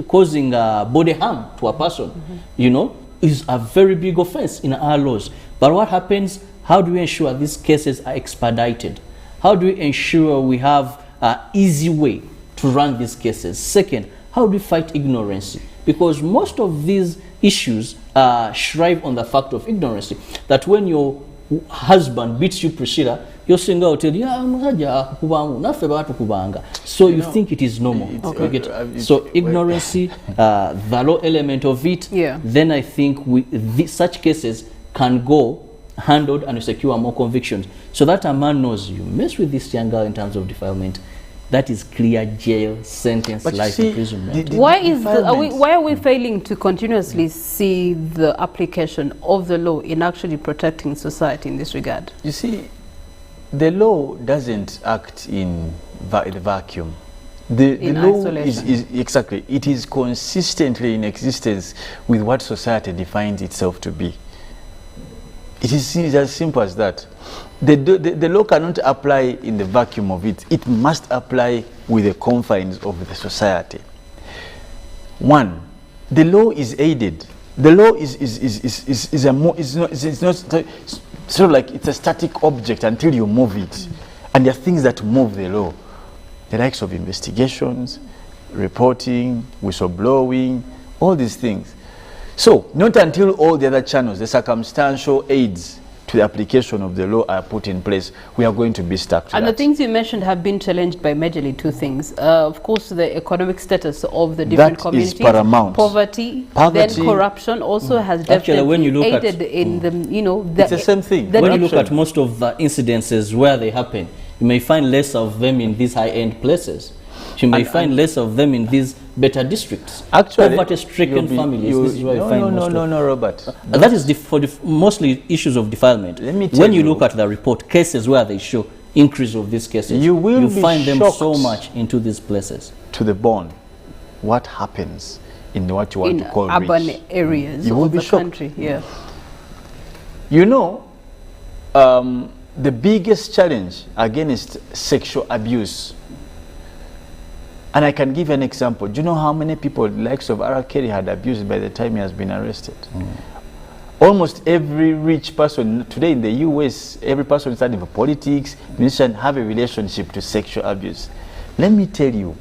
causing body harm to a person, you know, is a very big offense in our laws. But what happens? How do we ensure these cases are expedited? How do we ensure we have an easy way to run these cases? Second, how do we fight ignorance? Because most of these issues shrive on the fact of ignorance. That when your husband beats you, Priscilla, your singer will tell you, so you think it is normal. So ignorance, the law element of it, then I think such cases can go handled and secure more convictions. So that a man knows, you mess with this young girl in terms of defilement, that is clear jail sentence, life imprisonment. Why are we failing to continuously see the application of the law in actually protecting society in this regard? You see, the law doesn't act in the vacuum. The law is exactly, it is consistently in existence with what society defines itself to be. It is as simple as that. The law cannot apply in the vacuum of it. It must apply with the confines of the society. One, the law is aided. The law is not sort of like it's a static object until you move it. And there are things that move the law. The likes of investigations, reporting, whistleblowing, all these things. So, not until all the other channels, the circumstantial aids, to the application of the law are put in place, we are going to be stuck to And that. the things you mentioned have been challenged by majorly two things. Of course, the economic status of the different communities. That is paramount. Poverty, then corruption also has Actually, when you look aided in the, it's the same thing. When you look at most of the incidences where they happen, you may find less of them in these high-end places. You may find less of them in these better districts. Actually, poverty-stricken families. This is where you find most of Robert. that is for mostly issues of defilement. Let me tell when you look at the report, cases where they show increase of these cases, you find them shocked so much into these places. To the bone, what happens in what you want to call urban rich. areas You will of be the shocked. country. Yeah. You know, the biggest challenge against sexual abuse, and I can give an example. Do you know how many people the likes of R. Kelly had abused by the time he has been arrested? Almost every rich person today in the US, every person studying for politics, musician, have a relationship to sexual abuse. Let me tell you,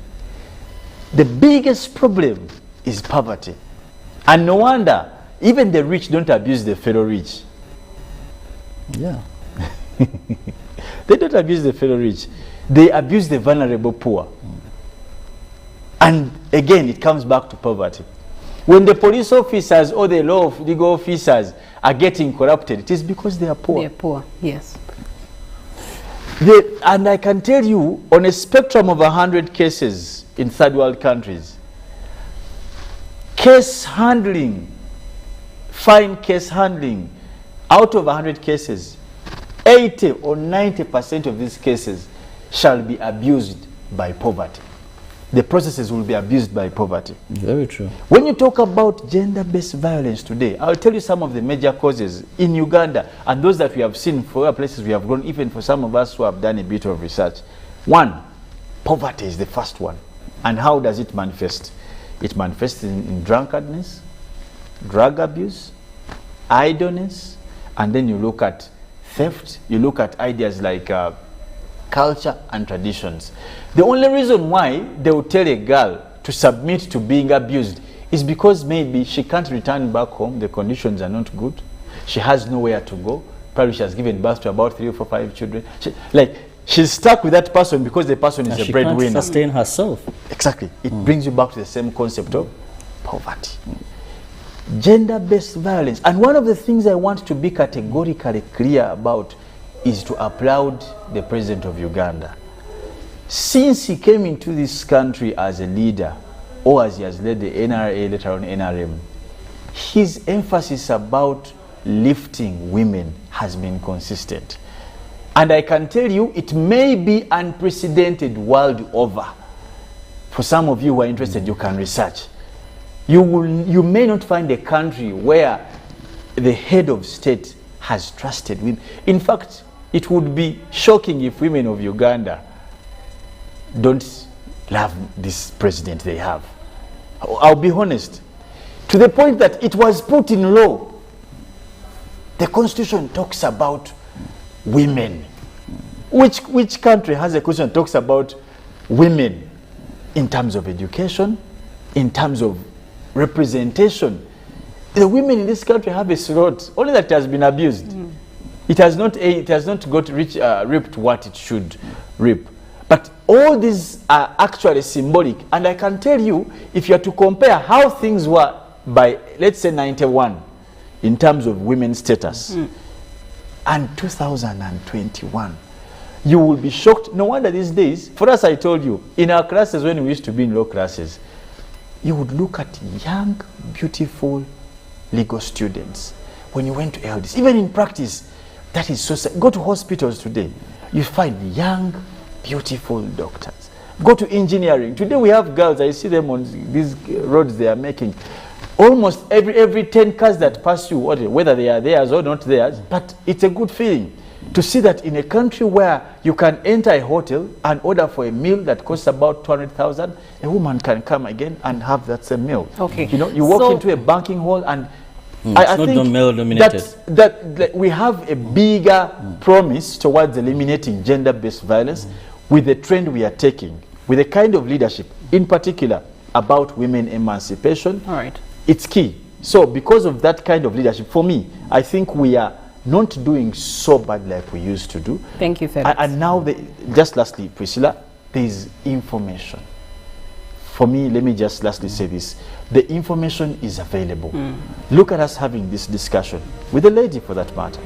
the biggest problem is poverty. And no wonder, even the rich don't abuse the fellow rich. Yeah. They don't abuse the fellow rich. They abuse the vulnerable poor. And again, it comes back to poverty. When the police officers or the legal officers are getting corrupted, it is because they are poor. They are poor, yes. And I can tell you, on a spectrum of 100 cases in third world countries, case handling, fine case handling, out of 100 cases, 80 or 90% of these cases shall be abused by poverty. The processes will be abused by poverty. Very true. When you talk about gender-based violence today, I'll tell you some of the major causes in Uganda and those that we have seen for other places we have gone, even for some of us who have done a bit of research. One, poverty is the first one. And how does it manifest? It manifests in drunkenness, drug abuse, idleness, and then you look at theft, you look at ideas like culture and traditions. The only reason why they will tell a girl to submit to being abused is because maybe she can't return back home, the conditions are not good, she has nowhere to go, probably she has given birth to about 3 or 4, 5 children. She's stuck with that person because the person is a breadwinner. She can't sustain herself. Exactly. It brings you back to the same concept of poverty. Gender-based violence. And one of the things I want to be categorically clear about is to applaud the President of Uganda. Since he came into this country as a leader, or as he has led the NRA, later on NRM, his emphasis about lifting women has been consistent. And I can tell you, it may be unprecedented world over. For some of you who are interested, you can research. You may not find a country where the head of state has trusted women. In fact, it would be shocking if women of Uganda don't love this president they have. I'll be honest. To the point that it was put in law. The Constitution talks about women. Which country has a constitution that talks about women in terms of education, in terms of representation? The women in this country have a slot, only that it has been abused. It has not got reaped what it should reap. But all these are actually symbolic. And I can tell you, if you are to compare how things were by, let's say, 91, in terms of women's status, and 2021, you will be shocked. No wonder these days, for us, I told you, in our classes when we used to be in low classes, you would look at young, beautiful legal students. When you went to LDs, even in practice, that is so sad. Go to hospitals today, you find young, beautiful doctors. Go to engineering. Today we have girls, I see them on these roads they are making. Almost every 10 cars that pass you, whether they are theirs or not theirs, but it's a good feeling to see that in a country where you can enter a hotel and order for a meal that costs about 200,000, a woman can come again and have that same meal. Okay. You know, you walk into a banking hall and I think male-dominated. that we have a bigger promise towards eliminating gender-based violence with the trend we are taking, with the kind of leadership, in particular, about women emancipation. All right. It's key. So because of that kind of leadership, for me, I think we are not doing so bad like we used to do. Thank you, Felix. And now, just lastly, Priscilla, there is information. For me, let me just lastly say this. The information is available. Look at us having this discussion with a lady, for that matter.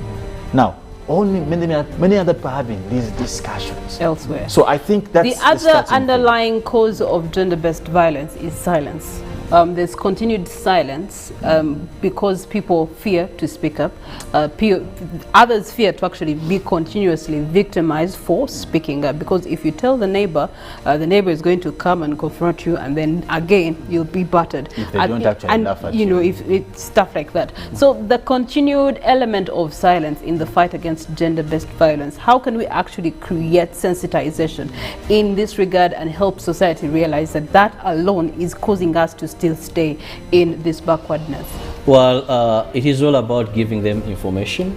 Now, only many other people are having these discussions elsewhere. So I think that's the other underlying cause of gender-based violence is silence. There's continued silence because people fear to speak up. Others fear to actually be continuously victimized for speaking up, because if you tell the neighbor is going to come and confront you, and then again you'll be battered. If they don't actually laugh at you. You know, if it's stuff like that. So the continued element of silence in the fight against gender-based violence, how can we actually create sensitization in this regard and help society realize that that alone is causing us to still stay in this backwardness? Well, it is all about giving them information.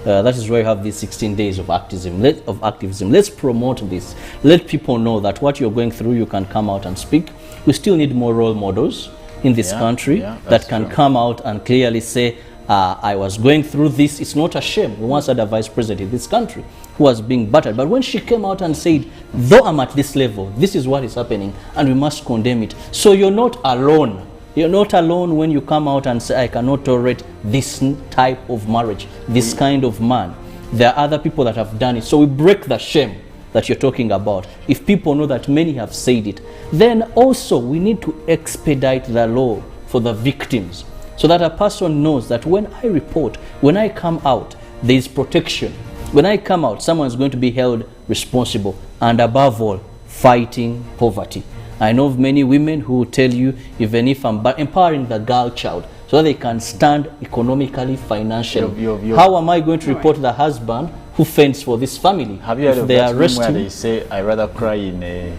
That is why you have these 16 days of activism. Let's promote this. Let people know that what you're going through, you can come out and speak. We still need more role models in this country that can come out and clearly say, I was going through this. It's not a shame. We once had a vice president in this country who was being battered. But when she came out and said, though I'm at this level, this is what is happening, and we must condemn it. So you're not alone. You're not alone when you come out and say, I cannot tolerate this type of marriage, this kind of man. There are other people that have done it. So we break the shame that you're talking about. If people know that many have said it, then also we need to expedite the law for the victims, so that a person knows that when I report, when I come out, there is protection. When I come out, someone is going to be held responsible, and above all, fighting poverty. I know of many women who will tell you, even if I'm empowering the girl child so that they can stand economically, financially. How am I going to report the husband who fends for this family? Have you heard of that meme where they say, I rather cry in a,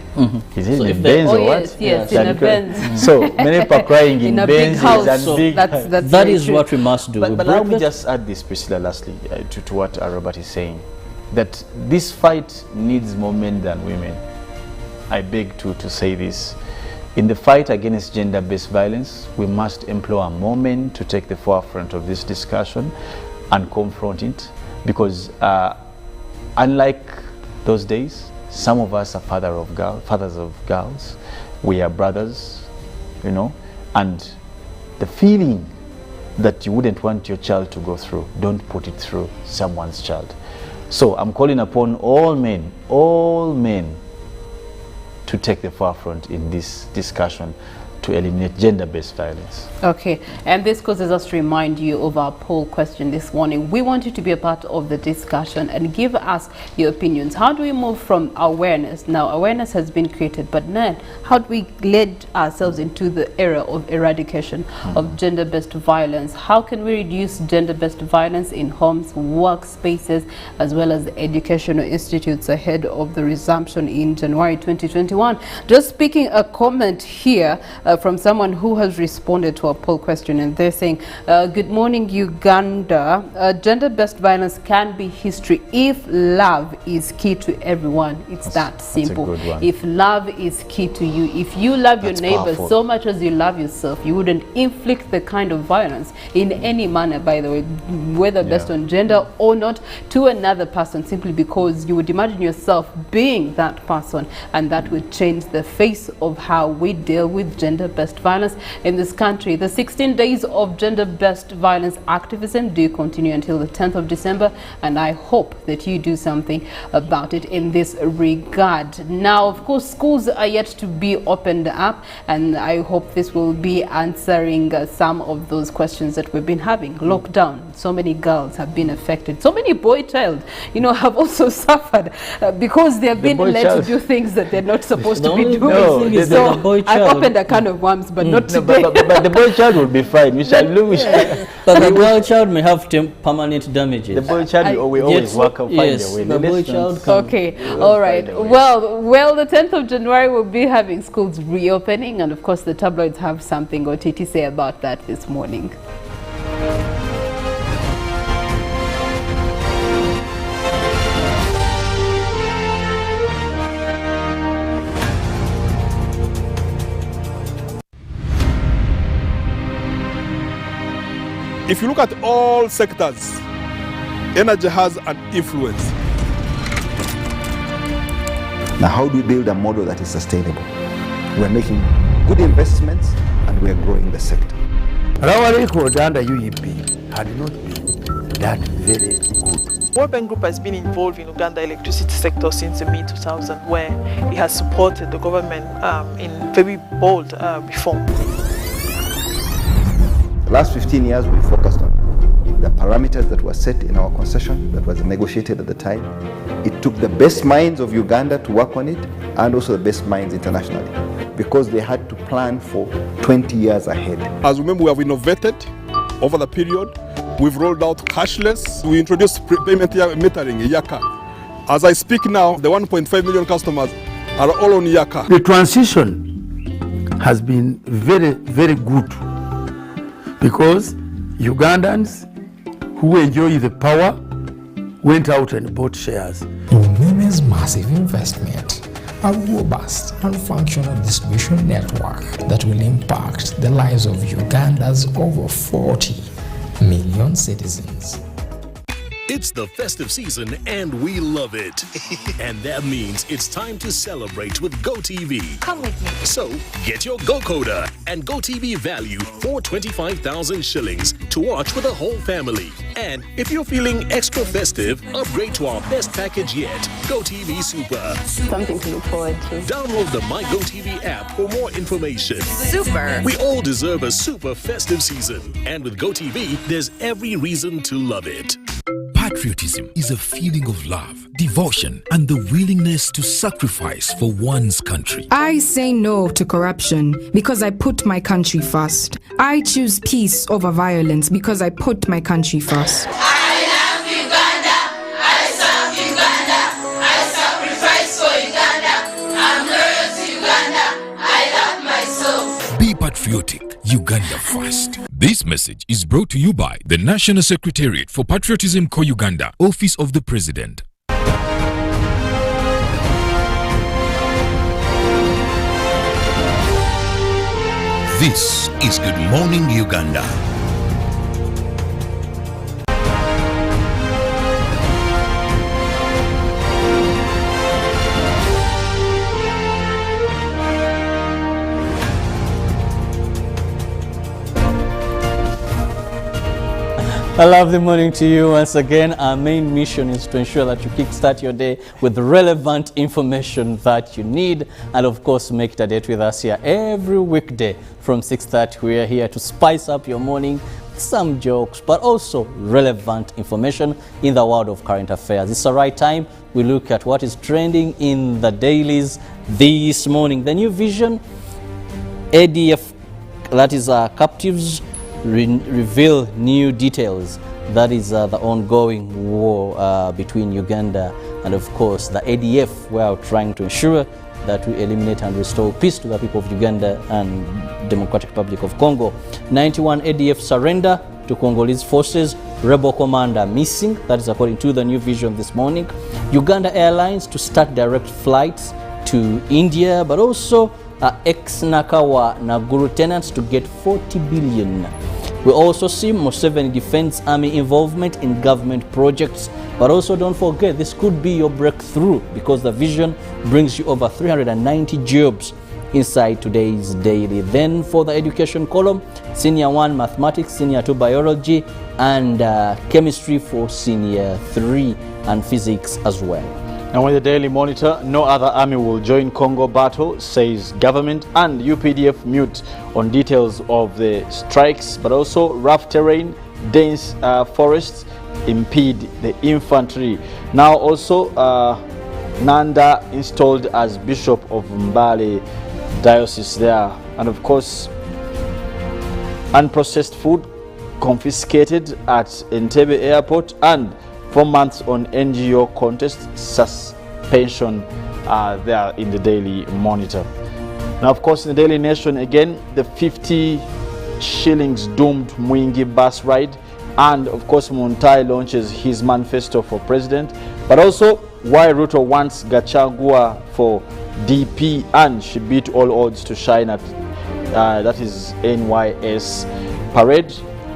is it in a Benz or what? Yes, in a Benz. So many people are crying in a Benz big house. and big. That is true. What we must do. But let me just add this, Priscilla, lastly, to what Robert is saying, that this fight needs more men than women. I beg to say this. In the fight against gender-based violence, we must implore more men to take the forefront of this discussion and confront it, because unlike those days, some of us are fathers of girls. We are brothers, you know, and the feeling that you wouldn't want your child to go through, don't put it through someone's child. So I'm calling upon all men, to take the forefront in this discussion to eliminate gender-based violence. Okay, and this causes us to remind you of our poll question this morning. We want you to be a part of the discussion and give us your opinions. How do we move from awareness? Now, awareness has been created, but then how do we lead ourselves into the era of eradication of gender-based violence? How can we reduce gender-based violence in homes, workspaces, as well as educational institutes ahead of the resumption in January 2021? Just speaking a comment here from someone who has responded to a poll question, and they're saying, good morning, Uganda. Gender-based violence can be history if love is key to everyone. It's that simple. That's a good one. If love is key to you, if you love your neighbor so much as you love yourself, you wouldn't inflict the kind of violence in any manner, by the way, whether based on gender or not, to another person, simply because you would imagine yourself being that person, and that would change the face of how we deal with gender-based violence in this country. The 16 days of gender-based violence activism do continue until the 10th of December, and I hope that you do something about it in this regard. Now, of course, schools are yet to be opened up, and I hope this will be answering some of those questions that we've been having. Lockdown, so many girls have been affected. So many boy child, you know, have also suffered because they have been led to do things that they're not supposed to be doing. No, so I've opened a can of worms, but not today. But the boy child will be fine. We shall lose. But the girl child may have permanent damages. The boy child will always work and find a way. The boy child okay, all right. Well, the 10th of January will be having schools reopening, and of course the tabloids have something or to say about that this morning. If you look at all sectors, Energy has an influence. Now, how do we build a model that is sustainable? We're making good investments and we're growing the sector. Our record under UEP had not been that very good. World Bank Group has been involved in Uganda electricity sector since the mid-2000s, where it has supported the government in very bold reform. The last 15 years we focused on the parameters that were set in our concession that was negotiated at the time. It took the best minds of Uganda to work on it and also the best minds internationally, because they had to plan for 20 years ahead. As remember, we have innovated over the period. We've rolled out cashless. We introduced payment metering, Yaka. As I speak now, the 1.5 million customers are all on Yaka. The transition has been very, very good, because Ugandans who enjoy the power went out and bought shares. Women's massive investment, a robust and functional distribution network that will impact the lives of Uganda's over 40 million citizens. It's the festive season and we love it. And that means it's time to celebrate with GoTV. Come with me. So get your GoCoder and GoTV value for 25,000 shillings to watch with the whole family. And if you're feeling extra festive, upgrade to our best package yet, GoTV Super. Something to look forward to. Download the My GoTV app for more information. Super. We all deserve a super festive season. And with GoTV, there's every reason to love it. Patriotism is a feeling of love, devotion, and the willingness to sacrifice for one's country. I say no to corruption because I put my country first. I choose peace over violence because I put my country first. I love Uganda. I serve Uganda. I sacrifice for Uganda. I'm loyal to Uganda. I love myself. Be patriotic. Uganda first. This message is brought to you by the National Secretariat for Patriotism Co Uganda, Office of the President. This is Good Morning Uganda. A lovely morning to you once again. Our main mission is to ensure that you kickstart your day with relevant information that you need, and of course make it a date with us here every weekday from 6:30. We are here to spice up your morning with some jokes, but also relevant information in the world of current affairs. It's the right time we look at what is trending in the dailies this morning. The new vision, ADF, that is captives, reveal new details. That is the ongoing war between Uganda and of course the ADF. We are trying to ensure that we eliminate and restore peace to the people of Uganda and Democratic Republic of Congo. 91 ADF surrender to Congolese forces. Rebel commander missing. That is according to the new vision this morning. Uganda Airlines to start direct flights to India, but also ex-Nakawa Naguru tenants to get 40 billion. We also see Museveni Defense Army involvement in government projects, but also don't forget this could be your breakthrough because the vision brings you over 390 jobs inside today's daily. Then for the education column, Senior 1 Mathematics, Senior 2 Biology, and Chemistry for Senior 3, and Physics as well. And with the Daily Monitor, no other army will join Congo battle, says government, and UPDF mute on details of the strikes, but also rough terrain, dense forests impede the infantry. Now also Nanda installed as Bishop of Mbale Diocese there. And of course, unprocessed food confiscated at Entebbe Airport, and 4 months on NGO contest suspension there in the Daily Monitor. Now, of course, in the Daily Nation, again, the 50 shillings doomed Mwingi bus ride, and of course, Muntai launches his manifesto for president, but also why Ruto wants Gachagua for DP, and she beat all odds to shine at that is NYS parade.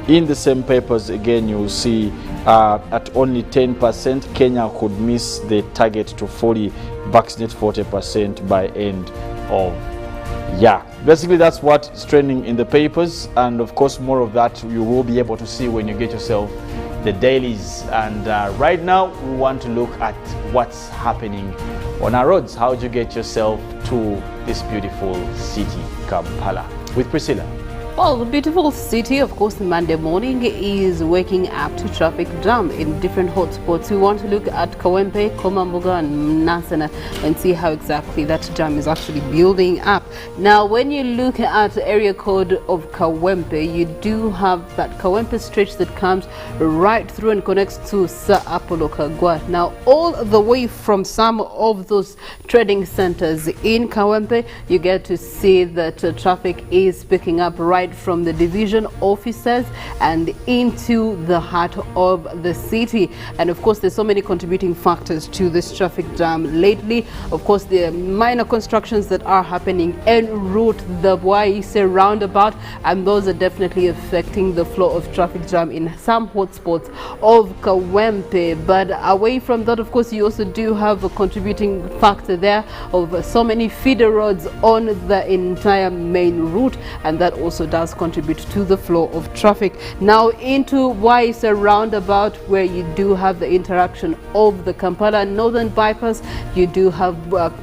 In the same papers, again, you will see at only 10%. Kenya could miss the target to fully vaccinate 40% by end of year. Basically, that's what is trending in the papers, and of course more of that you will be able to see when you get yourself the dailies. And right now we want to look at what's happening on our roads. How do you get yourself to this beautiful city, Kampala, with Priscilla? Well, the beautiful city, of course, Monday morning is waking up to traffic jam in different hotspots. We want to look at Kawempe, Komamboga and Nansana and see how exactly that jam is actually building up. Now, when you look at the area code of Kawempe, you do have that Kawempe stretch that comes right through and connects to Sa Apollo Kagwa. Now, all the way from some of those trading centers in Kawempe, you get to see that traffic is picking up right from the division offices and into the heart of the city. And of course, there's so many contributing factors to this traffic jam lately. Of course, the minor constructions that are happening en route, the Waise roundabout, and those are definitely affecting the flow of traffic jam in some hotspots of Kawempe. But away from that, of course, you also do have a contributing factor there of so many feeder roads on the entire main route, and that also does contribute to the flow of traffic. Now into Waise roundabout, where you do have the interaction of the Kampala Northern Bypass, you do have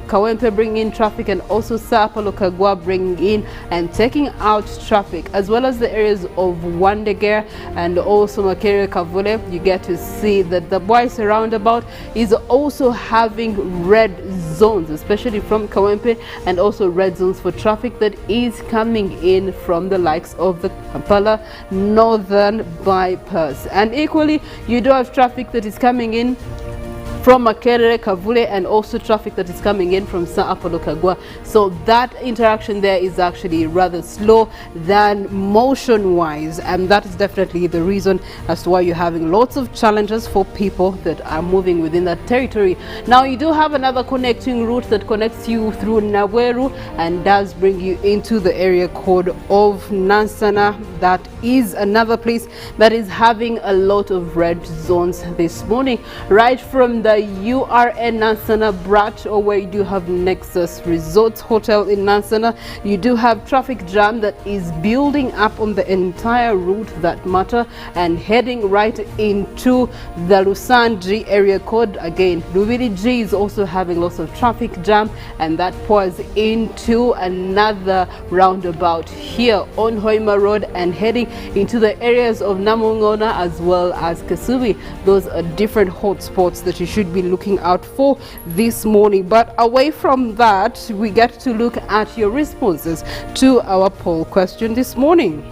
Kawempe bringing in traffic, and also Sa Apollo Kagwa bringing in and taking out traffic, as well as the areas of Wandegere and also Makere Kavule. You get to see that the Waise roundabout is also having red zones, especially from Kawempe, and also red zones for traffic that is coming in from the likes of the Kampala Northern Bypass. And equally, you do have traffic that is coming in from Makerere, Kavule, and also traffic that is coming in from Sa Apollo Kagwa. So that interaction there is actually rather slow than motion-wise, and that is definitely the reason as to why you're having lots of challenges for people that are moving within that territory. Now, you do have another connecting route that connects you through Naweru and does bring you into the area code of Nansana. That is another place that is having a lot of red zones this morning, right from the URN Nansana branch, or where you do have Nexus Resorts Hotel in Nansana. You do have traffic jam that is building up on the entire route that matter and heading right into the Lusandri area code. Again, Lubiri G is also having lots of traffic jam, and that pours into another roundabout here on Hoima Road and heading into the areas of Namungona as well as Kasubi. Those are different hotspots that you should be looking out for this morning. But away from that, we get to look at your responses to our poll question this morning.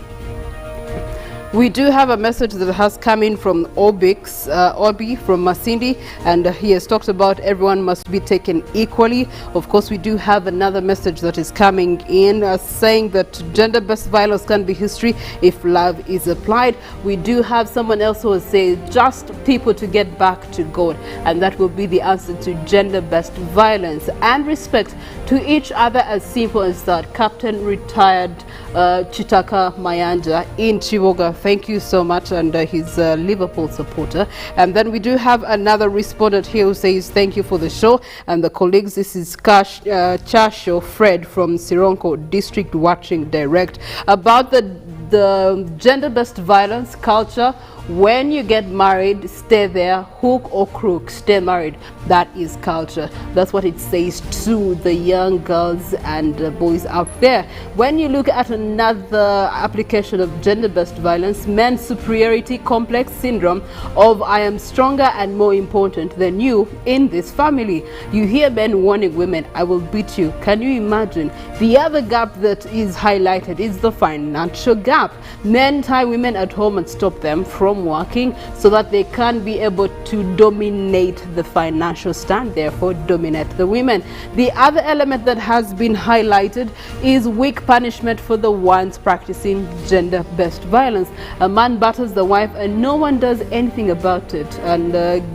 We do have a message that has come in from Obi from Masindi, and he has talked about everyone must be taken equally. Of course, we do have another message that is coming in saying that gender-based violence can be history if love is applied. We do have someone else who will say just people to get back to God, and that will be the answer to gender-based violence and respect to each other, as simple as that. Captain retired Chitaka Mayanja in Chivoga, thank you so much, and he's a Liverpool supporter. And then we do have another respondent here who says thank you for the show and the colleagues. This is Chasho Fred from Sironko District watching direct about the gender-based violence culture. When you get married, stay there, hook or crook, stay married. That is culture. That's what it says to the young girls and boys out there. When you look at another application of gender-based violence, men's superiority complex syndrome of I am stronger and more important than you in this family. You hear men warning women, I will beat you. Can you imagine? The other gap that is highlighted is the financial gap. Men tie women at home and stop them from working so that they can be able to dominate the financial stand, therefore dominate the women. The other element that has been highlighted is weak punishment for the ones practicing gender-based violence. A man batters the wife and no one does anything about it. And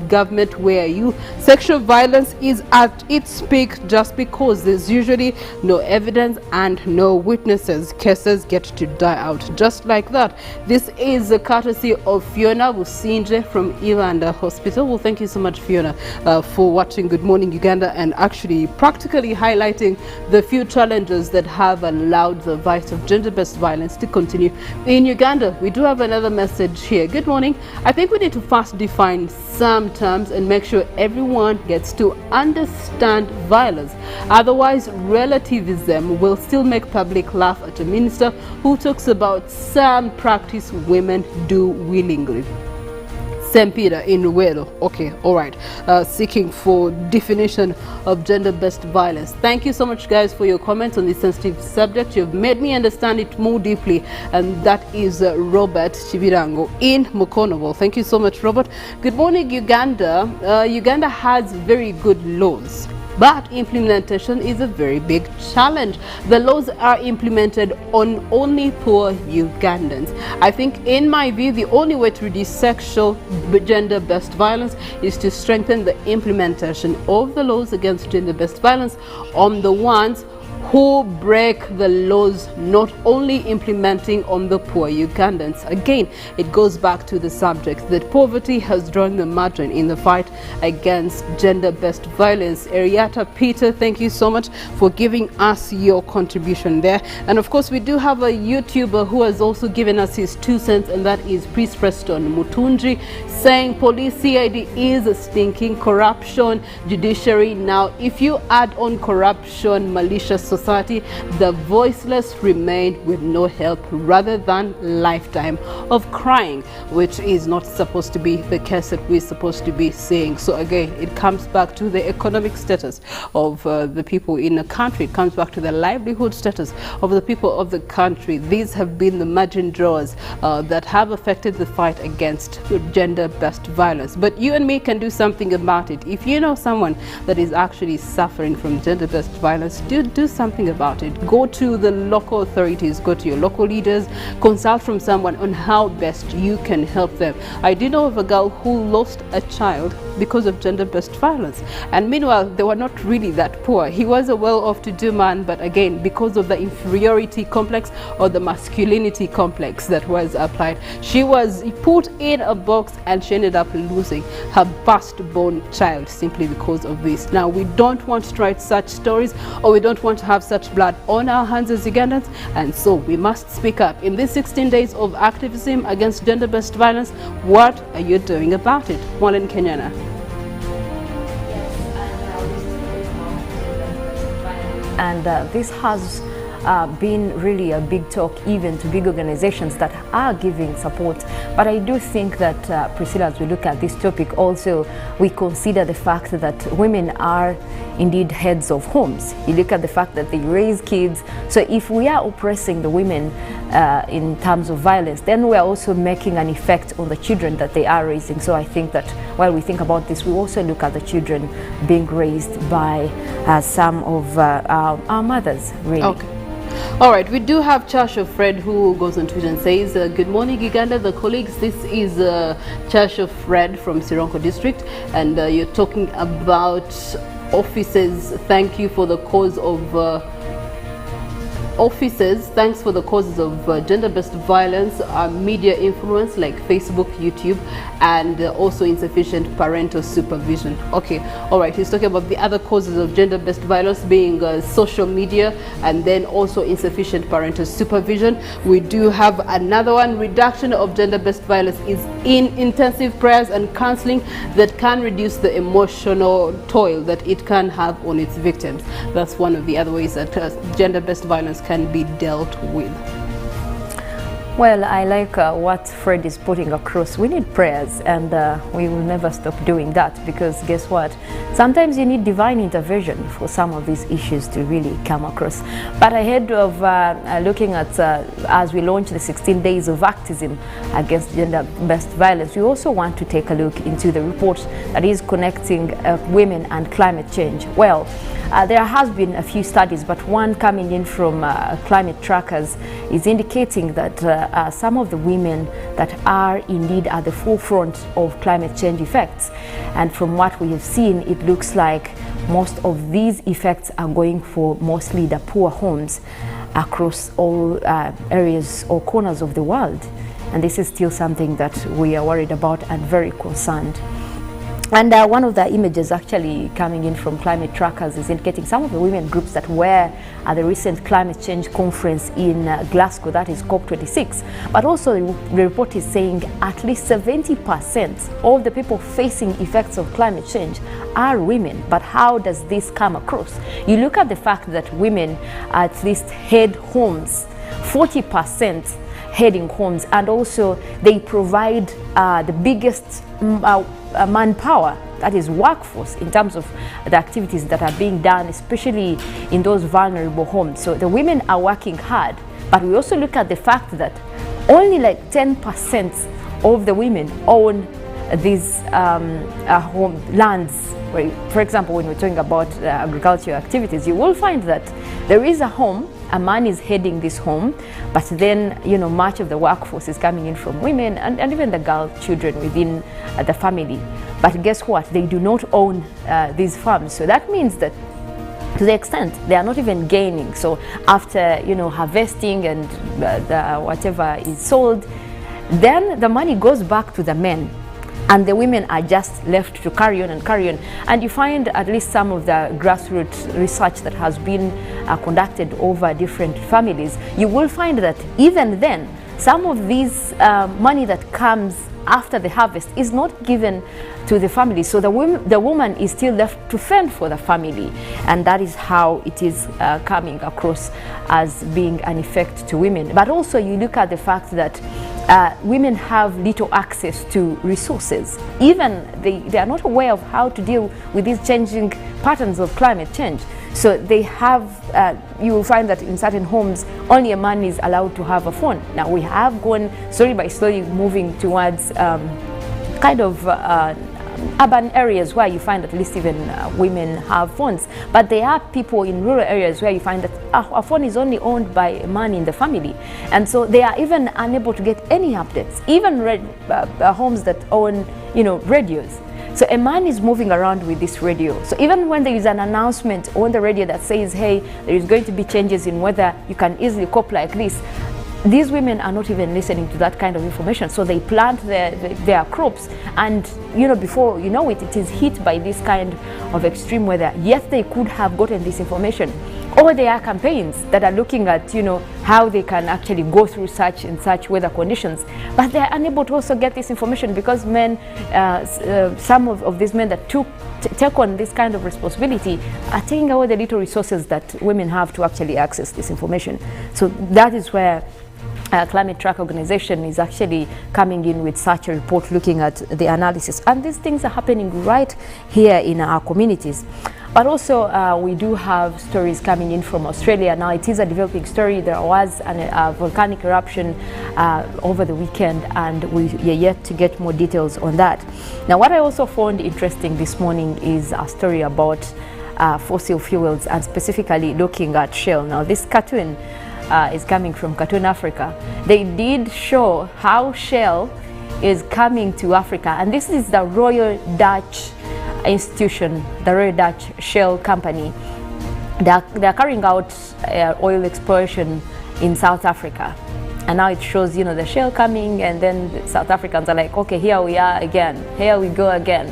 government, where are you? Sexual violence is at its peak just because there's usually no evidence and no witnesses. Cases get to die out just like that. This is a courtesy of Fiona Businje from Ivanda Hospital. Well, thank you so much, Fiona, for watching Good Morning Uganda and actually practically highlighting the few challenges that have allowed the vice of gender-based violence to continue in Uganda. We do have another message here. Good morning. I think we need to first define some terms and make sure everyone gets to understand violence. Otherwise, relativism will still make public laugh at a minister who talks about some practice women do willingly. St. Peter in Ruelo. Okay, all right. Seeking for definition of gender-based violence. Thank you so much, guys, for your comments on this sensitive subject. You've made me understand it more deeply, and that is Robert Chibirango in Mukonovo. Thank you so much, Robert. Good morning, Uganda. Uganda has very good laws, but implementation is a very big challenge. The laws are implemented on only poor Ugandans. I think, in my view, the only way to reduce sexual gender-based violence is to strengthen the implementation of the laws against gender-based violence on the ones who break the laws, not only implementing on the poor Ugandans. Again, it goes back to the subject that poverty has drawn the margin in the fight against gender-based violence. Ariata Peter, thank you so much for giving us your contribution there. And of course, we do have a YouTuber who has also given us his 2 cents, and that is Prix Preston Mutunji, saying police CID is stinking, corruption, judiciary. Now, if you add on corruption, malicious society, the voiceless remain with no help rather than lifetime of crying, which is not supposed to be the case that we're supposed to be seeing. So again, it comes back to the economic status of the people in the country. It comes back to the livelihood status of the people of the country. These have been the margin drawers that have affected the fight against gender-based violence. But you and me can do something about it. If you know someone that is actually suffering from gender-based violence, do something about it. Go to the local authorities, go to your local leaders, consult from someone on how best you can help them. I do know of a girl who lost a child because of gender-based violence, and meanwhile they were not really that poor. He was a well-off to-do man, but again, because of the inferiority complex or the masculinity complex that was applied, she was put in a box and she ended up losing her first-born child simply because of this. Now, we don't want to write such stories, or we don't want to have such blood on our hands as Ugandans, and so we must speak up. In these 16 days of activism against gender-based violence, what are you doing about it? Mwalen Kenyana. And this has been really a big talk even to big organizations that are giving support. But I do think that, Priscilla, as we look at this topic, also we consider the fact that women are indeed heads of homes. You look at the fact that they raise kids. So if we are oppressing the women in terms of violence, then we are also making an effect on the children that they are raising. So I think that while we think about this, we also look at the children being raised by some of our mothers, really. Okay. All right, we do have Chasho Fred who goes on Twitter and says, good morning, Uganda, the colleagues. This is Chasho Fred from Sironko district, and you're talking about offices. Thank you for the cause of offices. Thanks for the causes of gender-based violence, media influence like Facebook, YouTube, and also insufficient parental supervision. Okay, all right. He's talking about the other causes of gender-based violence being social media, and then also insufficient parental supervision. We do have another one. Reduction of gender-based violence is in intensive prayers and counseling that can reduce the emotional toll that it can have on its victims. That's one of the other ways that gender-based violence can be dealt with. Well, I like what Fred is putting across. We need prayers, and we will never stop doing that, because guess what? Sometimes you need divine intervention for some of these issues to really come across. But ahead of looking at, as we launch the 16 days of activism against gender-based violence, we also want to take a look into the report that is connecting women and climate change. Well, there has been a few studies, but one coming in from climate trackers is indicating that some of the women that are indeed at the forefront of climate change effects, and from what we have seen, it looks like most of these effects are going for mostly the poor homes across all areas or corners of the world. And this is still something that we are worried about and very concerned. And one of the images actually coming in from climate trackers is indicating some of the women groups that were at the recent climate change conference in Glasgow, that is COP26. But also the report is saying at least 70% of the people facing effects of climate change are women. But how does this come across? You look at the fact that women at least head homes, 40% heading homes, and also they provide the biggest manpower, that is workforce, in terms of the activities that are being done, especially in those vulnerable homes. So the women are working hard, but we also look at the fact that only like 10% of the women own these home lands. For example, when we're talking about agricultural activities, you will find that there is a home, a man is heading this home, but then, you know, much of the workforce is coming in from women and even the girl children within the family. But guess what? They do not own these farms. So that means that to the extent they are not even gaining. So after, you know, harvesting and whatever is sold, then the money goes back to the men, and the women are just left to carry on and carry on. And you find at least some of the grassroots research that has been conducted over different families, you will find that even then, some of these money that comes after the harvest is not given to the family. So the woman is still left to fend for the family. And that is how it is coming across as being an effect to women. But also you look at the fact that women have little access to resources. Even they are not aware of how to deal with these changing patterns of climate change. So they have, you will find that in certain homes, only a man is allowed to have a phone. Now we have gone slowly by slowly moving towards kind of urban areas where you find at least even women have phones. But there are people in rural areas where you find that a phone is only owned by a man in the family. And so they are even unable to get any updates, even homes that own, you know, radios. So a man is moving around with this radio. So even when there is an announcement on the radio that says, hey, there is going to be changes in weather, you can easily cope like this, these women are not even listening to that kind of information. So they plant their crops, and, you know, before you know it, it is hit by this kind of extreme weather. Yet they could have gotten this information. Or there are campaigns that are looking at, you know, how they can actually go through such and such weather conditions, but they are unable to also get this information because men, some of these men that take on this kind of responsibility are taking away the little resources that women have to actually access this information. So that is where Climate Track Organization is actually coming in with such a report looking at the analysis. And these things are happening right here in our communities. But also we do have stories coming in from Australia. Now it is a developing story. There was a volcanic eruption over the weekend, and we are yet to get more details on that. Now what I also found interesting this morning is a story about fossil fuels, and specifically looking at Shell. Now this cartoon is coming from Cartoon Africa. They did show how Shell is coming to Africa, and this is the Royal Dutch institution, the Royal Dutch Shell company. They are carrying out oil exploration in South Africa, and now it shows, you know, the Shell coming, and then the South Africans are like, okay, here we are again, here we go again,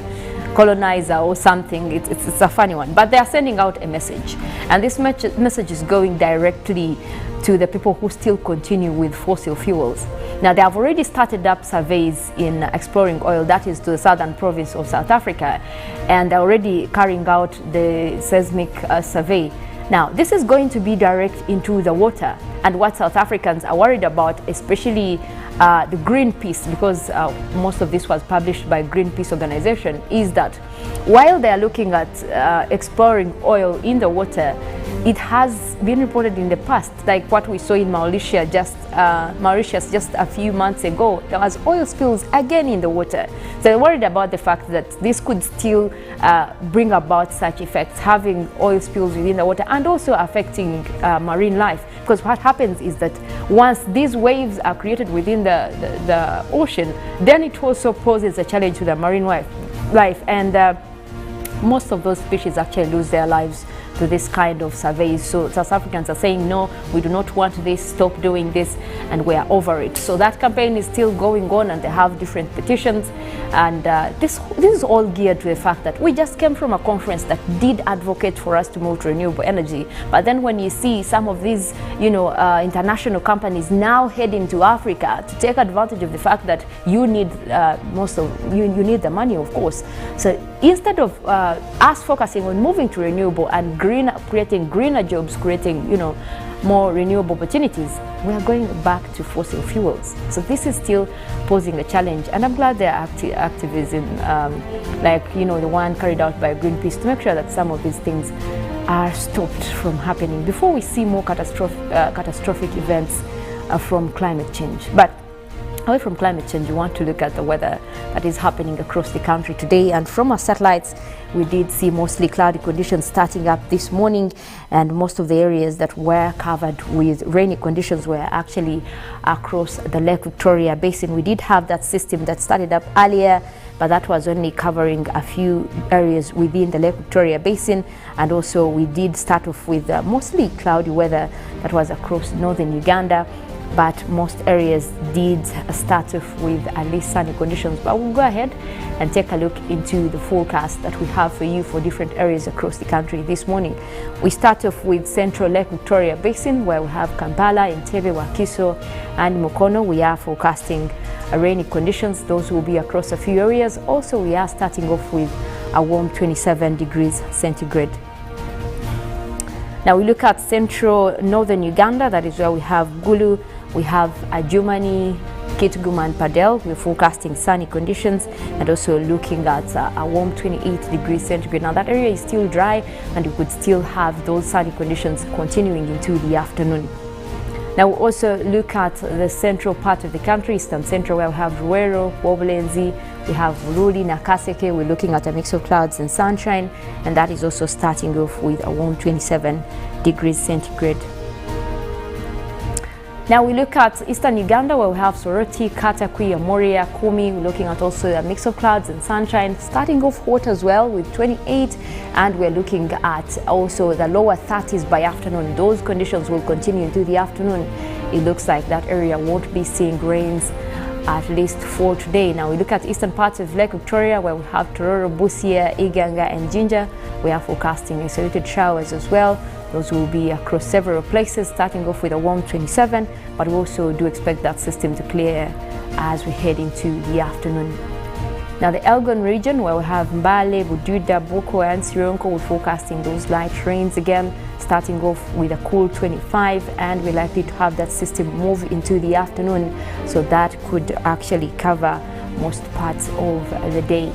colonizer or something. It's a funny one, but they are sending out a message, and this message is going directly to the people who still continue with fossil fuels. Now they have already started up surveys in exploring oil, that is to the southern province of South Africa, and they're already carrying out the seismic survey. Now this is going to be direct into the water, and what South Africans are worried about, especially the Greenpeace, because most of this was published by Greenpeace organization, is that while they are looking at exploring oil in the water, it has been reported in the past, like what we saw in Mauritius just a few months ago. There was oil spills again in the water. So they're worried about the fact that this could still bring about such effects, having oil spills within the water and also affecting marine life. Because what happens is that once these waves are created within the ocean, then it also poses a challenge to the marine life. And most of those species actually lose their lives to this kind of surveys. So South Africans are saying, no, we do not want this, stop doing this, and we are over it. So that campaign is still going on, and they have different petitions. And this is all geared to the fact that we just came from a conference that did advocate for us to move to renewable energy. But then when you see some of these, international companies now heading to Africa to take advantage of the fact that you need you need the money, of course. So instead of us focusing on moving to renewable and creating greener jobs, creating more renewable opportunities, we are going back to fossil fuels. So this is still posing a challenge, and I'm glad there are activism like the one carried out by Greenpeace to make sure that some of these things are stopped from happening before we see more catastrophic events from climate change. But away from climate change, we want to look at the weather that is happening across the country today. And from our satellites, we did see mostly cloudy conditions starting up this morning, and most of the areas that were covered with rainy conditions were actually across the Lake Victoria Basin. We did have that system that started up earlier, but that was only covering a few areas within the Lake Victoria Basin. And also we did start off with mostly cloudy weather that was across northern Uganda, but most areas did start off with at least sunny conditions. But we'll go ahead and take a look into the forecast that we have for you for different areas across the country this morning. We start off with central Lake Victoria Basin, where we have Kampala, Entebbe, Wakiso and Mukono. We are forecasting rainy conditions. Those will be across a few areas. Also, we are starting off with a warm 27 degrees centigrade. Now we look at central northern Uganda. That is where we have Gulu, we have Adjumani, Kitgum and Padel. We're forecasting sunny conditions, and also looking at a warm 28 degrees centigrade. Now that area is still dry, and you could still have those sunny conditions continuing into the afternoon. Now we'll also look at the central part of the country, eastern central, where we have Ruero, Wobulenzi, we have Ruli, Nakaseke. We're looking at a mix of clouds and sunshine, and that is also starting off with a warm 27 degrees centigrade. Now we look at eastern Uganda, where we have Soroti, Katakwi, Amoria, Kumi. We're looking at also a mix of clouds and sunshine, starting off hot as well with 28, and we're looking at also the lower 30s by afternoon. Those conditions will continue into the afternoon. It looks like that area won't be seeing rains at least for today. Now we look at eastern parts of Lake Victoria, where we have Tororo, Busia, Iganga and Jinja. We are forecasting isolated showers as well. Those will be across several places, starting off with a warm 27, but we also do expect that system to clear as we head into the afternoon. Now the Elgon region, where we have Mbale, Bududa, Boko and Sironko, we're forecasting those light rains again, starting off with a cool 25, and we're likely to have that system move into the afternoon, so that could actually cover most parts of the day.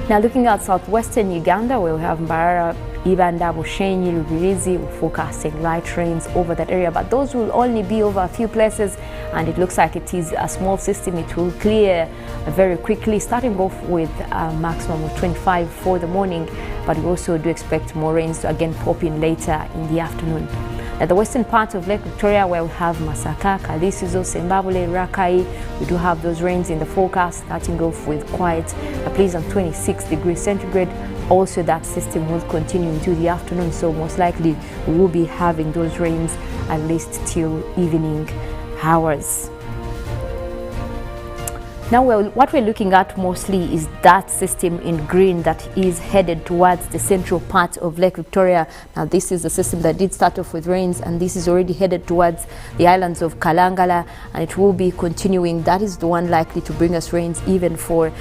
Now looking at southwestern Uganda, where we have Mbarara, Ibanda, Bushenyi, Lubirizi, we're forecasting light rains over that area, but those will only be over a few places, and it looks like it is a small system. It will clear very quickly, starting off with a maximum of 25 for the morning, but we also do expect more rains to again pop in later in the afternoon. At the western part of Lake Victoria, where we have Masaka, Kalisizo, Sembabule, Rakai, we do have those rains in the forecast, starting off with quite a pleasant 26 degrees centigrade. Also, that system will continue into the afternoon, so most likely we will be having those rains at least till evening hours. Now, what we're looking at mostly is that system in green that is headed towards the central part of Lake Victoria. Now, this is the system that did start off with rains, and this is already headed towards the islands of Kalangala, and it will be continuing. That is the one likely to bring us rains even for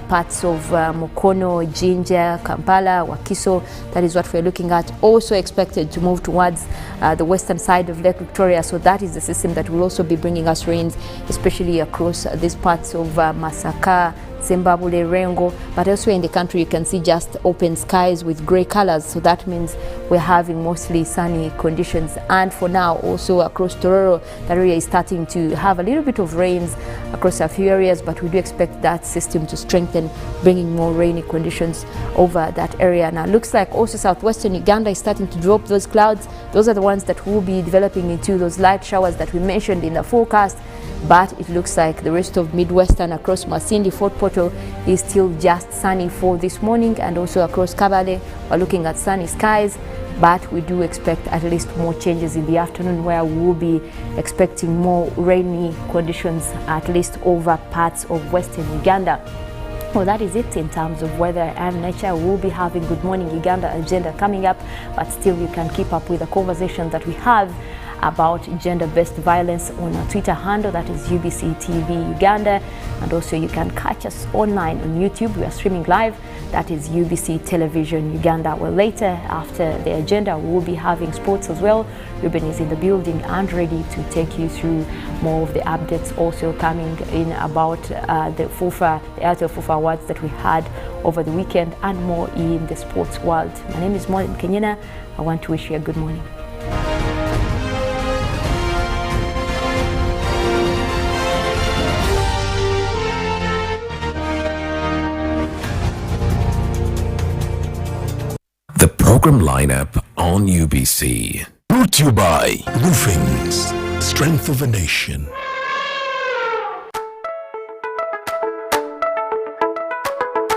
parts of Mukono, Jinja, Kampala, Wakiso. That is what we're looking at. Also expected to move towards the western side of Lake Victoria, so that is the system that will also be bringing us rains, especially across these parts of Masaka, Zimbabwe, Rengo, but elsewhere in the country you can see just open skies with grey colors, so that means we're having mostly sunny conditions. And for now also across Tororo, that area is starting to have a little bit of rains across a few areas, but we do expect that system to strengthen, bringing more rainy conditions over that area. Now looks like also southwestern Uganda is starting to drop those clouds. Those are the ones that will be developing into those light showers that we mentioned in the forecast. But it looks like the rest of Midwestern across Masindi, Fort Portal Lesotho is still just sunny for this morning, and also across Kabale we're looking at sunny skies, but we do expect at least more changes in the afternoon, where we will be expecting more rainy conditions at least over parts of Western Uganda. Well, that is it in terms of weather and nature. We'll be having Good Morning Uganda agenda coming up, but still you can keep up with the conversation that we have about gender-based violence on our Twitter handle, that is UBC TV Uganda, and also you can catch us online on YouTube. We are streaming live, that is UBC Television Uganda. Well, later after the agenda we will be having sports as well. Ruben is in the building and ready to take you through more of the updates also coming in about the Airtel FUFA awards that we had over the weekend, and more in the sports world. My name is Molin Kenyina. I want to wish you a good morning. The program lineup on UBC. Brought to you by Roofings, Strength of a Nation.